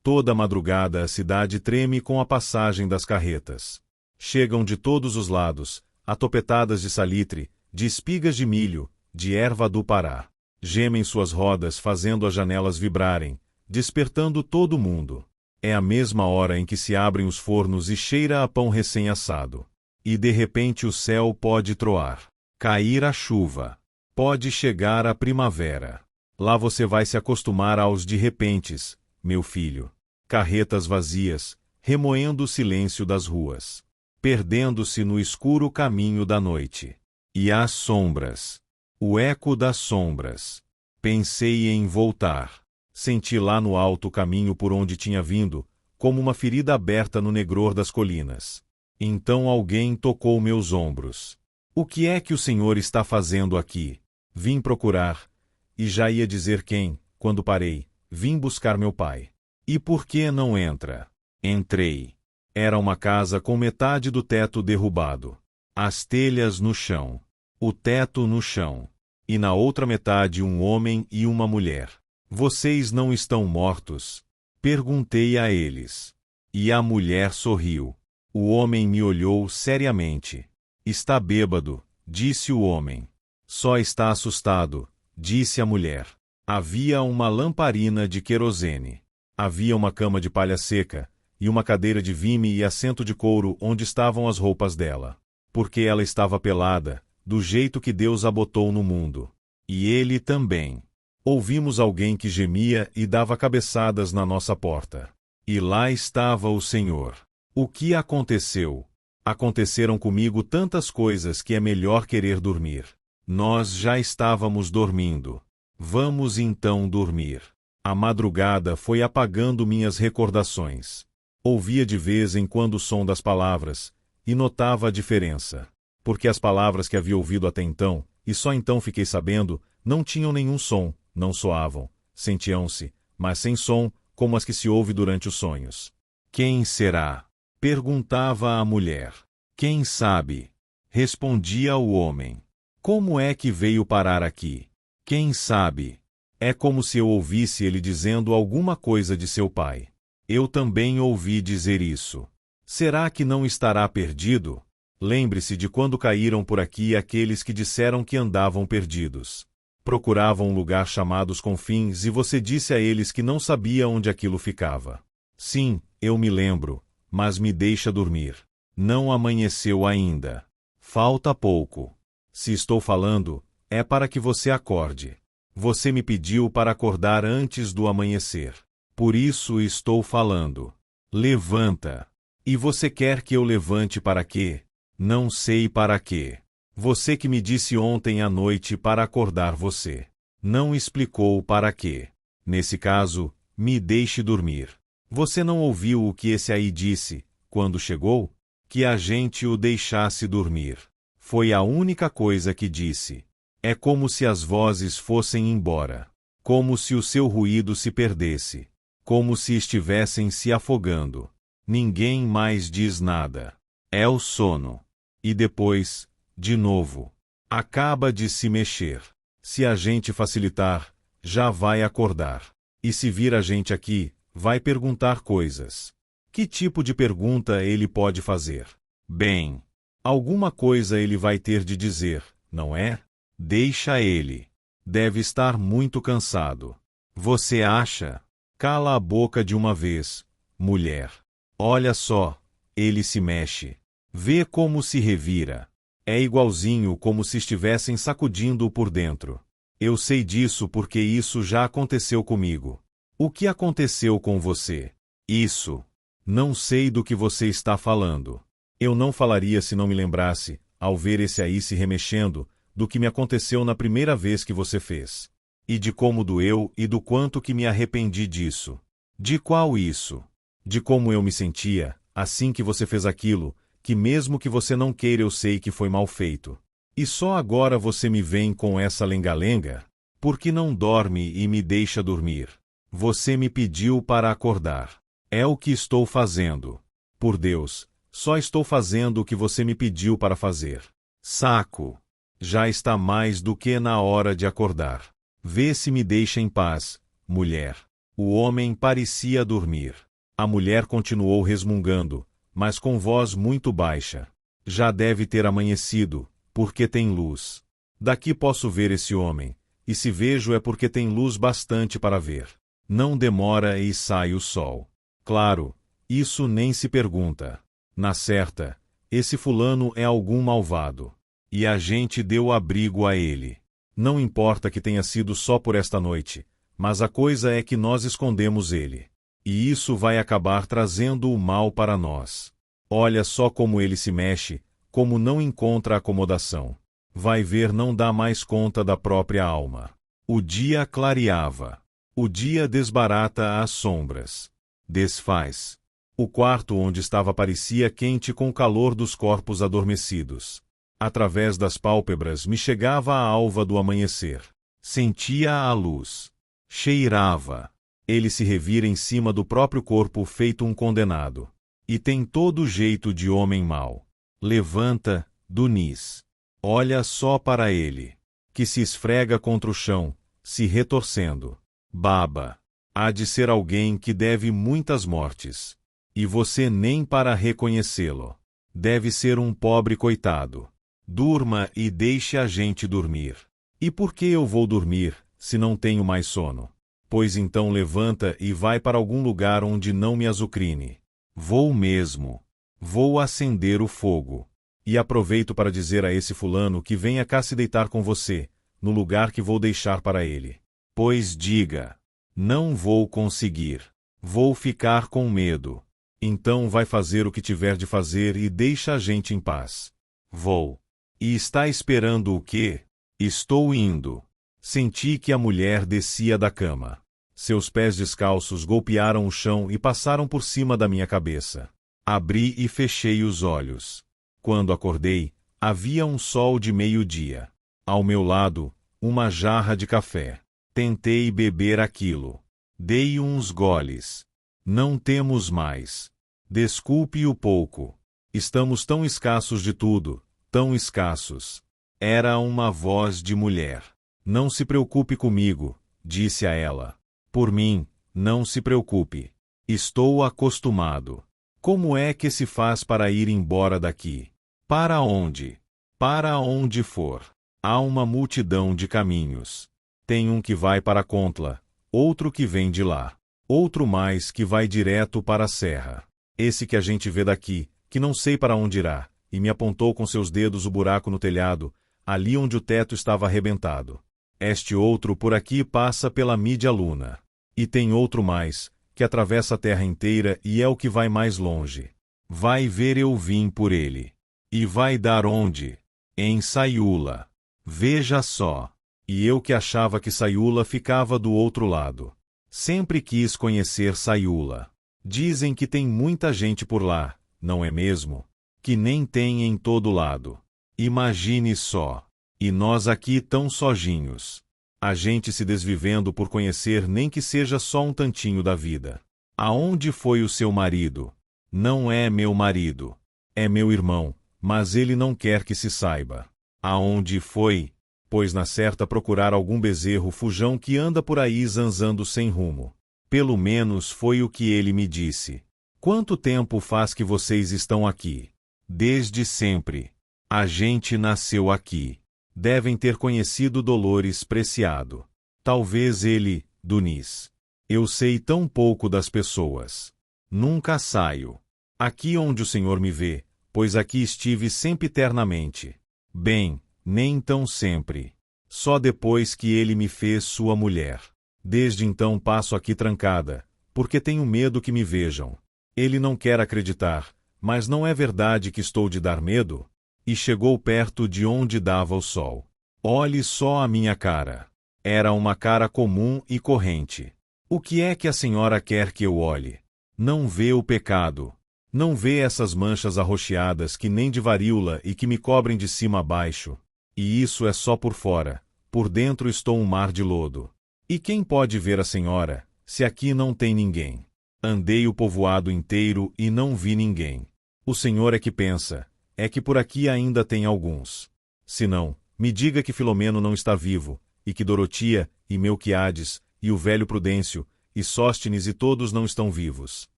Toda madrugada a cidade treme com a passagem das carretas. Chegam de todos os lados, atopetadas de salitre, de espigas de milho, de erva do Pará. Gemem suas rodas fazendo as janelas vibrarem, despertando todo mundo. É a mesma hora em que se abrem os fornos e cheira a pão recém-assado. E de repente o céu pode troar. Cair a chuva. Pode chegar a primavera. Lá você vai se acostumar aos de repentes, meu filho. Carretas vazias, remoendo o silêncio das ruas. Perdendo-se no escuro caminho da noite. E as sombras. O eco das sombras. Pensei em voltar. Senti lá no alto o caminho por onde tinha vindo, como uma ferida aberta no negror das colinas. Então alguém tocou meus ombros. O que é que o Senhor está fazendo aqui? Vim procurar. E já ia dizer quem, quando parei. Vim buscar meu pai. E por que não entra? Entrei. Era uma casa com metade do teto derrubado. As telhas no chão. O teto no chão. E na outra metade um homem e uma mulher. Vocês não estão mortos? Perguntei a eles. E a mulher sorriu. O homem me olhou seriamente. Está bêbado, disse o homem. Só está assustado, disse a mulher. Havia uma lamparina de querosene. Havia uma cama de palha seca, e uma cadeira de vime e assento de couro onde estavam as roupas dela. Porque ela estava pelada, do jeito que Deus a botou no mundo. E ele também. Ouvimos alguém que gemia e dava cabeçadas na nossa porta. E lá estava o Senhor. O que aconteceu? Aconteceram comigo tantas coisas que é melhor querer dormir. Nós já estávamos dormindo. Vamos então dormir. A madrugada foi apagando minhas recordações. Ouvia de vez em quando o som das palavras, e notava a diferença. Porque as palavras que havia ouvido até então, e só então fiquei sabendo, não tinham nenhum som, não soavam, sentiam-se, mas sem som, como as que se ouve durante os sonhos. Quem será? Perguntava a mulher. Quem sabe? Respondia o homem. Como é que veio parar aqui? Quem sabe? É como se eu ouvisse ele dizendo alguma coisa de seu pai. Eu também ouvi dizer isso. Será que não estará perdido? Lembre-se de quando caíram por aqui aqueles que disseram que andavam perdidos. Procuravam um lugar chamado os Confins e você disse a eles que não sabia onde aquilo ficava. Sim, eu me lembro, mas me deixa dormir. Não amanheceu ainda. Falta pouco. Se estou falando, é para que você acorde. Você me pediu para acordar antes do amanhecer. Por isso estou falando. Levanta. E você quer que eu levante para quê? Não sei para quê. Você que me disse ontem à noite para acordar você. Não explicou para quê. Nesse caso, me deixe dormir. Você não ouviu o que esse aí disse, quando chegou? Que a gente o deixasse dormir. Foi a única coisa que disse. É como se as vozes fossem embora. Como se o seu ruído se perdesse. Como se estivessem se afogando. Ninguém mais diz nada. É o sono. E depois, de novo. Acaba de se mexer. Se a gente facilitar, já vai acordar. E se vir a gente aqui, vai perguntar coisas. Que tipo de pergunta ele pode fazer? Bem, alguma coisa ele vai ter de dizer, não é? Deixa ele. Deve estar muito cansado. Você acha? Cala a boca de uma vez, mulher. Olha só, ele se mexe. Vê como se revira. É igualzinho como se estivessem sacudindo-o por dentro. Eu sei disso porque isso já aconteceu comigo. O que aconteceu com você? Isso. Não sei do que você está falando. Eu não falaria se não me lembrasse, ao ver esse aí se remexendo, do que me aconteceu na primeira vez que você fez. E de como doeu e do quanto que me arrependi disso. De qual isso? De como eu me sentia, assim que você fez aquilo, que mesmo que você não queira eu sei que foi mal feito. E só agora você me vem com essa lenga-lenga? Por que não dorme e me deixa dormir? Você me pediu para acordar. É o que estou fazendo. Por Deus, só estou fazendo o que você me pediu para fazer. Saco. Já está mais do que na hora de acordar. Vê se me deixa em paz, mulher. O homem parecia dormir. A mulher continuou resmungando, mas com voz muito baixa. Já deve ter amanhecido, porque tem luz. Daqui posso ver esse homem, e se vejo é porque tem luz bastante para ver. Não demora e sai o sol. Claro, isso nem se pergunta. Na certa, esse fulano é algum malvado. E a gente deu abrigo a ele. Não importa que tenha sido só por esta noite, mas a coisa é que nós escondemos ele. E isso vai acabar trazendo o mal para nós. Olha só como ele se mexe, como não encontra acomodação. Vai ver, não dá mais conta da própria alma. O dia clareava. O dia desbarata as sombras. Desfaz. O quarto onde estava parecia quente com o calor dos corpos adormecidos. Através das pálpebras me chegava a alva do amanhecer. Sentia a luz. Cheirava. Ele se revira em cima do próprio corpo feito um condenado. E tem todo o jeito de homem mau. Levanta, Dunis. Olha só para ele. Que se esfrega contra o chão, se retorcendo. Baba. Há de ser alguém que deve muitas mortes. E você nem para reconhecê-lo. Deve ser um pobre coitado. Durma e deixe a gente dormir. E por que eu vou dormir, se não tenho mais sono? Pois então levanta e vai para algum lugar onde não me azucrine. Vou mesmo. Vou acender o fogo. E aproveito para dizer a esse fulano que venha cá se deitar com você, no lugar que vou deixar para ele. Pois diga. Não vou conseguir. Vou ficar com medo. Então vai fazer o que tiver de fazer e deixa a gente em paz. Vou. E está esperando o quê? Estou indo. Senti que a mulher descia da cama. Seus pés descalços golpearam o chão e passaram por cima da minha cabeça. Abri e fechei os olhos. Quando acordei, havia um sol de meio-dia. Ao meu lado, uma jarra de café. Tentei beber aquilo. Dei uns goles. Não temos mais. Desculpe o pouco. Estamos tão escassos de tudo, tão escassos. Era uma voz de mulher. Não se preocupe comigo, disse a ela. Por mim, não se preocupe. Estou acostumado. Como é que se faz para ir embora daqui? Para onde? Para onde for. Há uma multidão de caminhos. Tem um que vai para Contla, outro que vem de lá, outro mais que vai direto para a serra. Esse que a gente vê daqui, que não sei para onde irá, e me apontou com seus dedos o buraco no telhado, ali onde o teto estava arrebentado. Este outro por aqui passa pela Mídia Luna. E tem outro mais, que atravessa a terra inteira e é o que vai mais longe. Vai ver, eu vim por ele. E vai dar onde? Em Sayula. Veja só. E eu que achava que Sayula ficava do outro lado. Sempre quis conhecer Sayula. Dizem que tem muita gente por lá, não é mesmo? Que nem tem em todo lado. Imagine só. E nós aqui tão sozinhos. A gente se desvivendo por conhecer nem que seja só um tantinho da vida. Aonde foi o seu marido? Não é meu marido. É meu irmão, mas ele não quer que se saiba. Aonde foi? Pois na certa procurar algum bezerro fujão que anda por aí zanzando sem rumo. Pelo menos foi o que ele me disse. Quanto tempo faz que vocês estão aqui? Desde sempre. A gente nasceu aqui. Devem ter conhecido Dolores Preciado. Talvez ele, Dunis. Eu sei tão pouco das pessoas. Nunca saio. Aqui onde o Senhor me vê, pois aqui estive sempre eternamente. Bem, nem tão sempre. Só depois que ele me fez sua mulher. Desde então passo aqui trancada, porque tenho medo que me vejam. Ele não quer acreditar, mas não é verdade que estou de dar medo? E chegou perto de onde dava o sol. Olhe só a minha cara. Era uma cara comum e corrente. O que é que a senhora quer que eu olhe? Não vê o pecado. Não vê essas manchas arroxeadas que nem de varíola e que me cobrem de cima a baixo. E isso é só por fora. Por dentro estou um mar de lodo. E quem pode ver a senhora, se aqui não tem ninguém? Andei o povoado inteiro e não vi ninguém. O Senhor é que pensa, é que por aqui ainda tem alguns. Se não, me diga que Filomeno não está vivo, e que Dorotia, e Melquiades, e o velho Prudêncio, e Sóstenes e todos não estão vivos.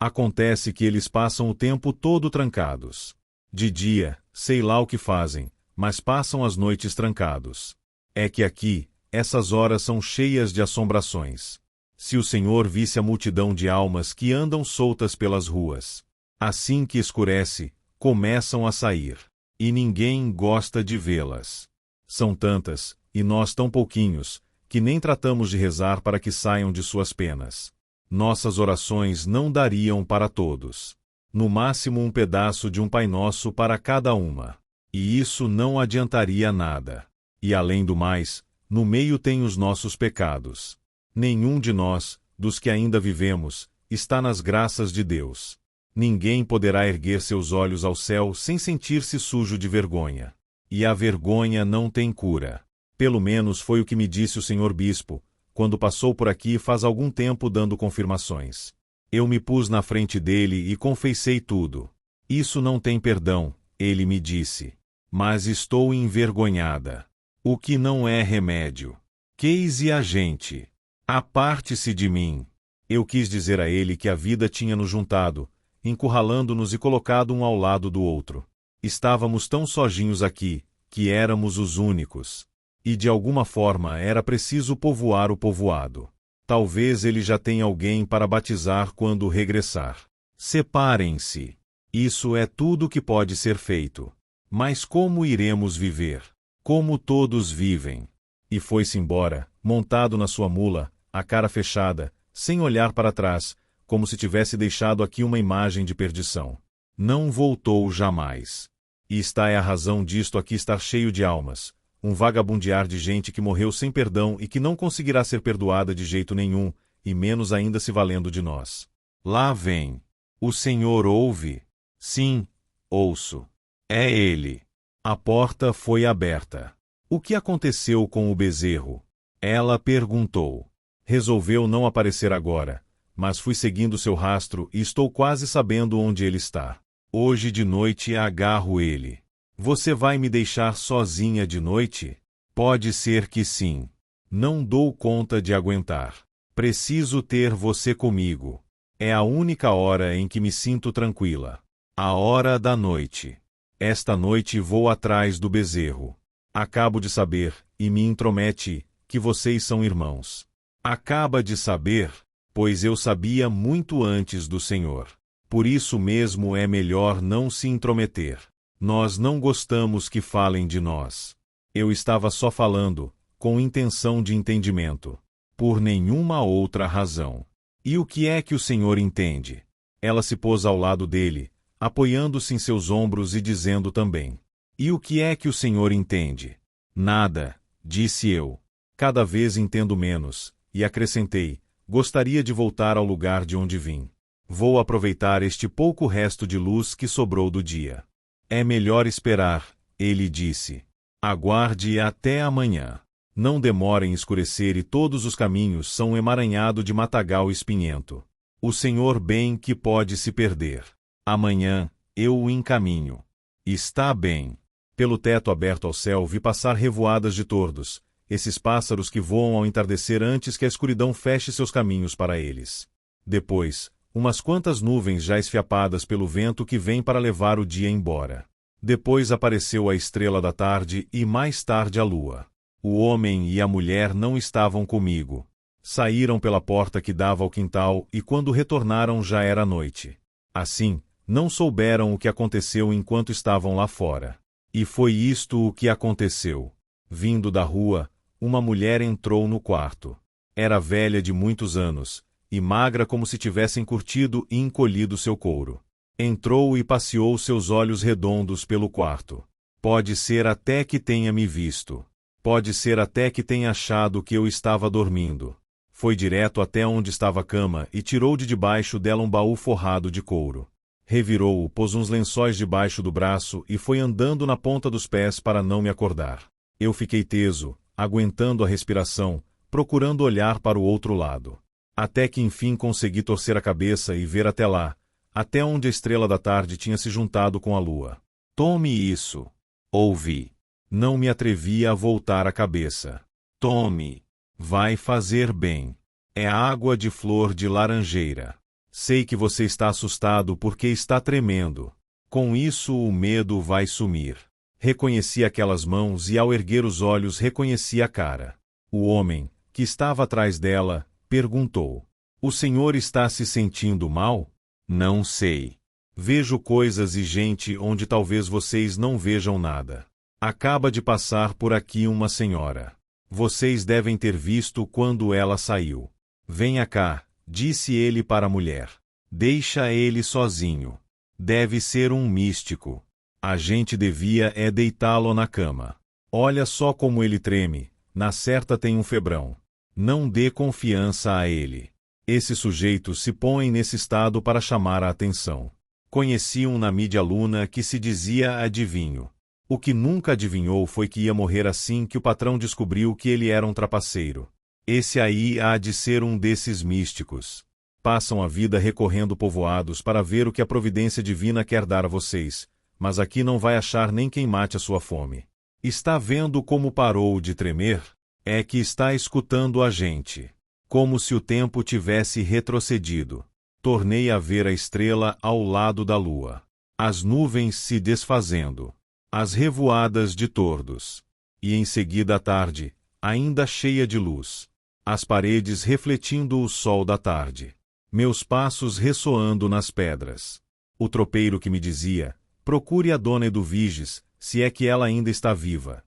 Acontece que eles passam o tempo todo trancados. De dia, sei lá o que fazem, mas passam as noites trancados. É que aqui, essas horas são cheias de assombrações. Se o Senhor visse a multidão de almas que andam soltas pelas ruas. Assim que escurece, começam a sair. E ninguém gosta de vê-las. São tantas, e nós tão pouquinhos, que nem tratamos de rezar para que saiam de suas penas. Nossas orações não dariam para todos. No máximo um pedaço de um Pai Nosso para cada uma. E isso não adiantaria nada. E além do mais, no meio tem os nossos pecados. Nenhum de nós, dos que ainda vivemos, está nas graças de Deus. Ninguém poderá erguer seus olhos ao céu sem sentir-se sujo de vergonha. E a vergonha não tem cura. Pelo menos foi o que me disse o senhor bispo, quando passou por aqui faz algum tempo dando confirmações. Eu me pus na frente dele e confessei tudo. Isso não tem perdão, ele me disse. Mas estou envergonhada. O que não é remédio. Queis a gente. Aparte-se de mim. Eu quis dizer a ele que a vida tinha nos juntado, encurralando-nos e colocado um ao lado do outro. Estávamos tão sozinhos aqui, que éramos os únicos. E de alguma forma era preciso povoar o povoado. Talvez ele já tenha alguém para batizar quando regressar. Separem-se. Isso é tudo que pode ser feito. Mas como iremos viver? Como todos vivem? E foi-se embora, montado na sua mula, a cara fechada, sem olhar para trás, como se tivesse deixado aqui uma imagem de perdição. Não voltou jamais. E está é a razão disto aqui estar cheio de almas, um vagabundear de gente que morreu sem perdão e que não conseguirá ser perdoada de jeito nenhum, e menos ainda se valendo de nós. Lá vem. O Senhor ouve? Sim, ouço. É ele. A porta foi aberta. O que aconteceu com o bezerro? Ela perguntou. Resolveu não aparecer agora, mas fui seguindo seu rastro e estou quase sabendo onde ele está. Hoje de noite agarro ele. Você vai me deixar sozinha de noite? Pode ser que sim. Não dou conta de aguentar. Preciso ter você comigo. É a única hora em que me sinto tranquila. A hora da noite. Esta noite vou atrás do bezerro. Acabo de saber, e me intromete, que vocês são irmãos. Acaba de saber, pois eu sabia muito antes do Senhor. Por isso mesmo é melhor não se intrometer. Nós não gostamos que falem de nós. Eu estava só falando, com intenção de entendimento. Por nenhuma outra razão. E o que é que o Senhor entende? Ela se pôs ao lado dele, apoiando-se em seus ombros e dizendo também. E o que é que o Senhor entende? Nada, disse eu. Cada vez entendo menos, e acrescentei, gostaria de voltar ao lugar de onde vim. Vou aproveitar este pouco resto de luz que sobrou do dia. É melhor esperar, ele disse. Aguarde até amanhã. Não demore em escurecer e todos os caminhos são um emaranhado de matagal espinhento. O Senhor bem que pode se perder. Amanhã, eu o encaminho. Está bem. Pelo teto aberto ao céu vi passar revoadas de tordos, esses pássaros que voam ao entardecer antes que a escuridão feche seus caminhos para eles. Depois, umas quantas nuvens já esfiapadas pelo vento que vem para levar o dia embora. Depois apareceu a estrela da tarde e mais tarde a lua. O homem e a mulher não estavam comigo. Saíram pela porta que dava ao quintal e quando retornaram já era noite. Assim, não souberam o que aconteceu enquanto estavam lá fora. E foi isto o que aconteceu. Vindo da rua, uma mulher entrou no quarto. Era velha de muitos anos, e magra como se tivessem curtido e encolhido seu couro. Entrou e passeou seus olhos redondos pelo quarto. Pode ser até que tenha me visto. Pode ser até que tenha achado que eu estava dormindo. Foi direto até onde estava a cama e tirou de debaixo dela um baú forrado de couro. Revirou-o, pôs uns lençóis debaixo do braço e foi andando na ponta dos pés para não me acordar. Eu fiquei teso, aguentando a respiração, procurando olhar para o outro lado. até que enfim consegui torcer a cabeça e ver até lá, até onde a estrela da tarde tinha se juntado com a lua. Tome isso. Ouvi. Não me atrevia a voltar a cabeça. Tome. Vai fazer bem. É água de flor de laranjeira. Sei que você está assustado porque está tremendo. Com isso o medo vai sumir. Reconheci aquelas mãos e ao erguer os olhos reconheci a cara. O homem, que estava atrás dela, perguntou: "O senhor está se sentindo mal?" "Não sei. Vejo coisas e gente onde talvez vocês não vejam nada. Acaba de passar por aqui uma senhora. Vocês devem ter visto quando ela saiu. Venha cá", disse ele para a mulher. "Deixa ele sozinho. Deve ser um místico. A gente devia deitá-lo na cama. Olha só como ele treme, na certa tem um febrão. Não dê confiança a ele. Esses sujeitos se põem nesse estado para chamar a atenção." Conheci um na mídia Luna que se dizia adivinho. O que nunca adivinhou foi que ia morrer assim que o patrão descobriu que ele era um trapaceiro. Esse aí há de ser um desses místicos. Passam a vida recorrendo povoados para ver o que a providência divina quer dar a vocês, mas aqui não vai achar nem quem mate a sua fome. Está vendo como parou de tremer? É que está escutando a gente. Como se o tempo tivesse retrocedido. Tornei a ver a estrela ao lado da lua. As nuvens se desfazendo. As revoadas de tordos. E em seguida a tarde, ainda cheia de luz. As paredes refletindo o sol da tarde. Meus passos ressoando nas pedras. O tropeiro que me dizia: "Procure a dona Eduviges, se é que ela ainda está viva."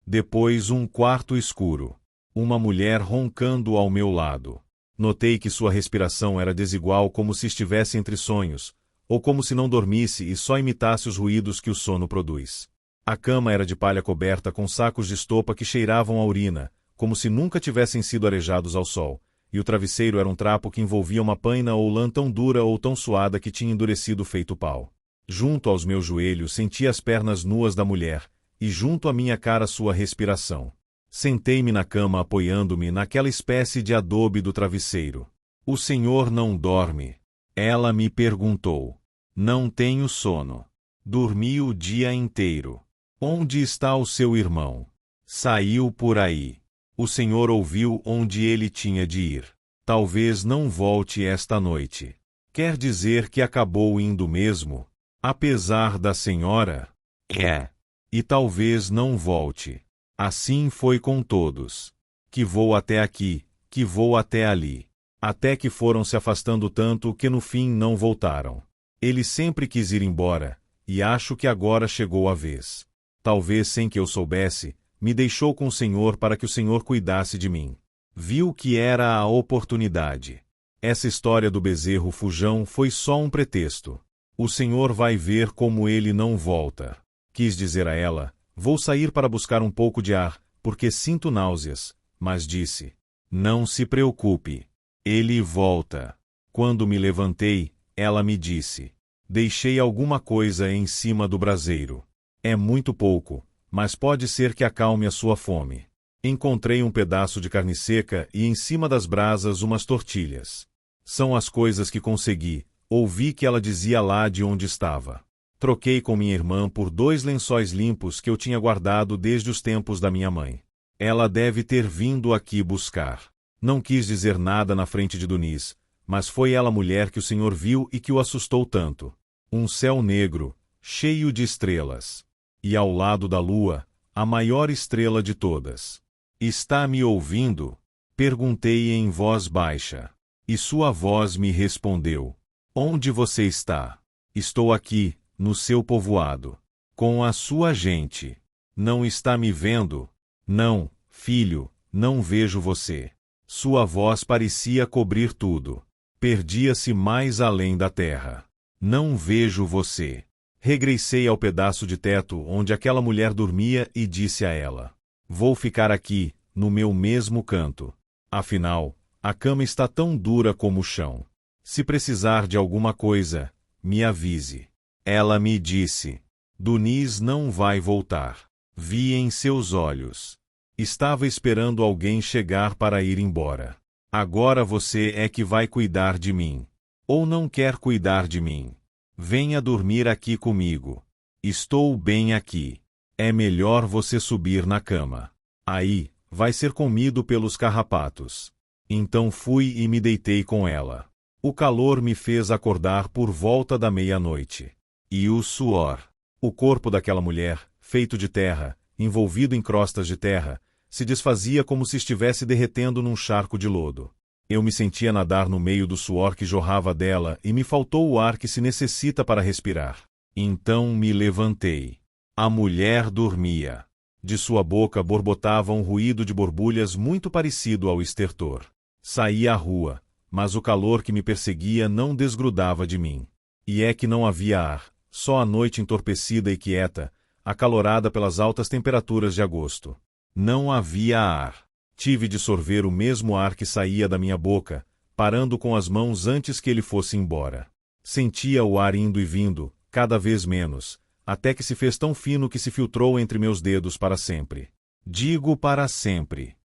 Depois um quarto escuro. Uma mulher roncando ao meu lado. Notei que sua respiração era desigual, como se estivesse entre sonhos, ou como se não dormisse e só imitasse os ruídos que o sono produz. A cama era de palha coberta com sacos de estopa que cheiravam a urina, como se nunca tivessem sido arejados ao sol, e o travesseiro era um trapo que envolvia uma paina ou lã tão dura ou tão suada que tinha endurecido feito pau. Junto aos meus joelhos senti as pernas nuas da mulher, e junto à minha cara sua respiração. Sentei-me na cama apoiando-me naquela espécie de adobe do travesseiro. "O senhor não dorme?" Ela me perguntou. "Não tenho sono. Dormi o dia inteiro." "Onde está o seu irmão?" "Saiu por aí." "O senhor ouviu onde ele tinha de ir?" "Talvez não volte esta noite." "Quer dizer que acabou indo mesmo? Apesar da senhora?" "É. E talvez não volte." Assim foi com todos. Que vou até aqui, que vou até ali. Até que foram se afastando tanto que no fim não voltaram. Ele sempre quis ir embora, e acho que agora chegou a vez. Talvez sem que eu soubesse, me deixou com o senhor para que o senhor cuidasse de mim. Viu que era a oportunidade. Essa história do bezerro fujão foi só um pretexto. O senhor vai ver como ele não volta. Quis dizer a ela: "Vou sair para buscar um pouco de ar, porque sinto náuseas", mas disse: "Não se preocupe. Ele volta." Quando me levantei, ela me disse: "Deixei alguma coisa em cima do braseiro. É muito pouco, mas pode ser que acalme a sua fome." Encontrei um pedaço de carne seca e em cima das brasas umas tortilhas. São as coisas que consegui. Ouvi que ela dizia lá de onde estava. Troquei com minha irmã por 2 lençóis limpos que eu tinha guardado desde os tempos da minha mãe. Ela deve ter vindo aqui buscar. Não quis dizer nada na frente de Duniz, mas foi ela a mulher que o senhor viu e que o assustou tanto. Um céu negro, cheio de estrelas. E ao lado da lua, a maior estrela de todas. "Está me ouvindo?" Perguntei em voz baixa. E sua voz me respondeu: "Onde você está?" "Estou aqui, no seu povoado. Com a sua gente." "Não está me vendo?" "Não, filho, não vejo você." Sua voz parecia cobrir tudo. Perdia-se mais além da terra. "Não vejo você." Regressei ao pedaço de teto onde aquela mulher dormia e disse a ela: "Vou ficar aqui, no meu mesmo canto. Afinal, a cama está tão dura como o chão. Se precisar de alguma coisa, me avise." Ela me disse: "Duniz não vai voltar." Vi em seus olhos. Estava esperando alguém chegar para ir embora. Agora você é que vai cuidar de mim. Ou não quer cuidar de mim? Venha dormir aqui comigo. Estou bem aqui. É melhor você subir na cama. Aí, vai ser comido pelos carrapatos. Então fui e me deitei com ela. O calor me fez acordar por volta da meia-noite. E o suor. O corpo daquela mulher, feito de terra, envolvido em crostas de terra, se desfazia como se estivesse derretendo num charco de lodo. Eu me sentia nadar no meio do suor que jorrava dela e me faltou o ar que se necessita para respirar. Então me levantei. A mulher dormia. De sua boca borbotava um ruído de borbulhas muito parecido ao estertor. Saí à rua, mas o calor que me perseguia não desgrudava de mim. E é que não havia ar, só a noite entorpecida e quieta, acalorada pelas altas temperaturas de agosto. Não havia ar. Tive de sorver o mesmo ar que saía da minha boca, parando com as mãos antes que ele fosse embora. Sentia o ar indo e vindo, cada vez menos, até que se fez tão fino que se filtrou entre meus dedos para sempre. Digo para sempre.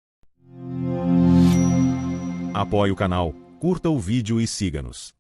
Apoie o canal, curta o vídeo e siga-nos.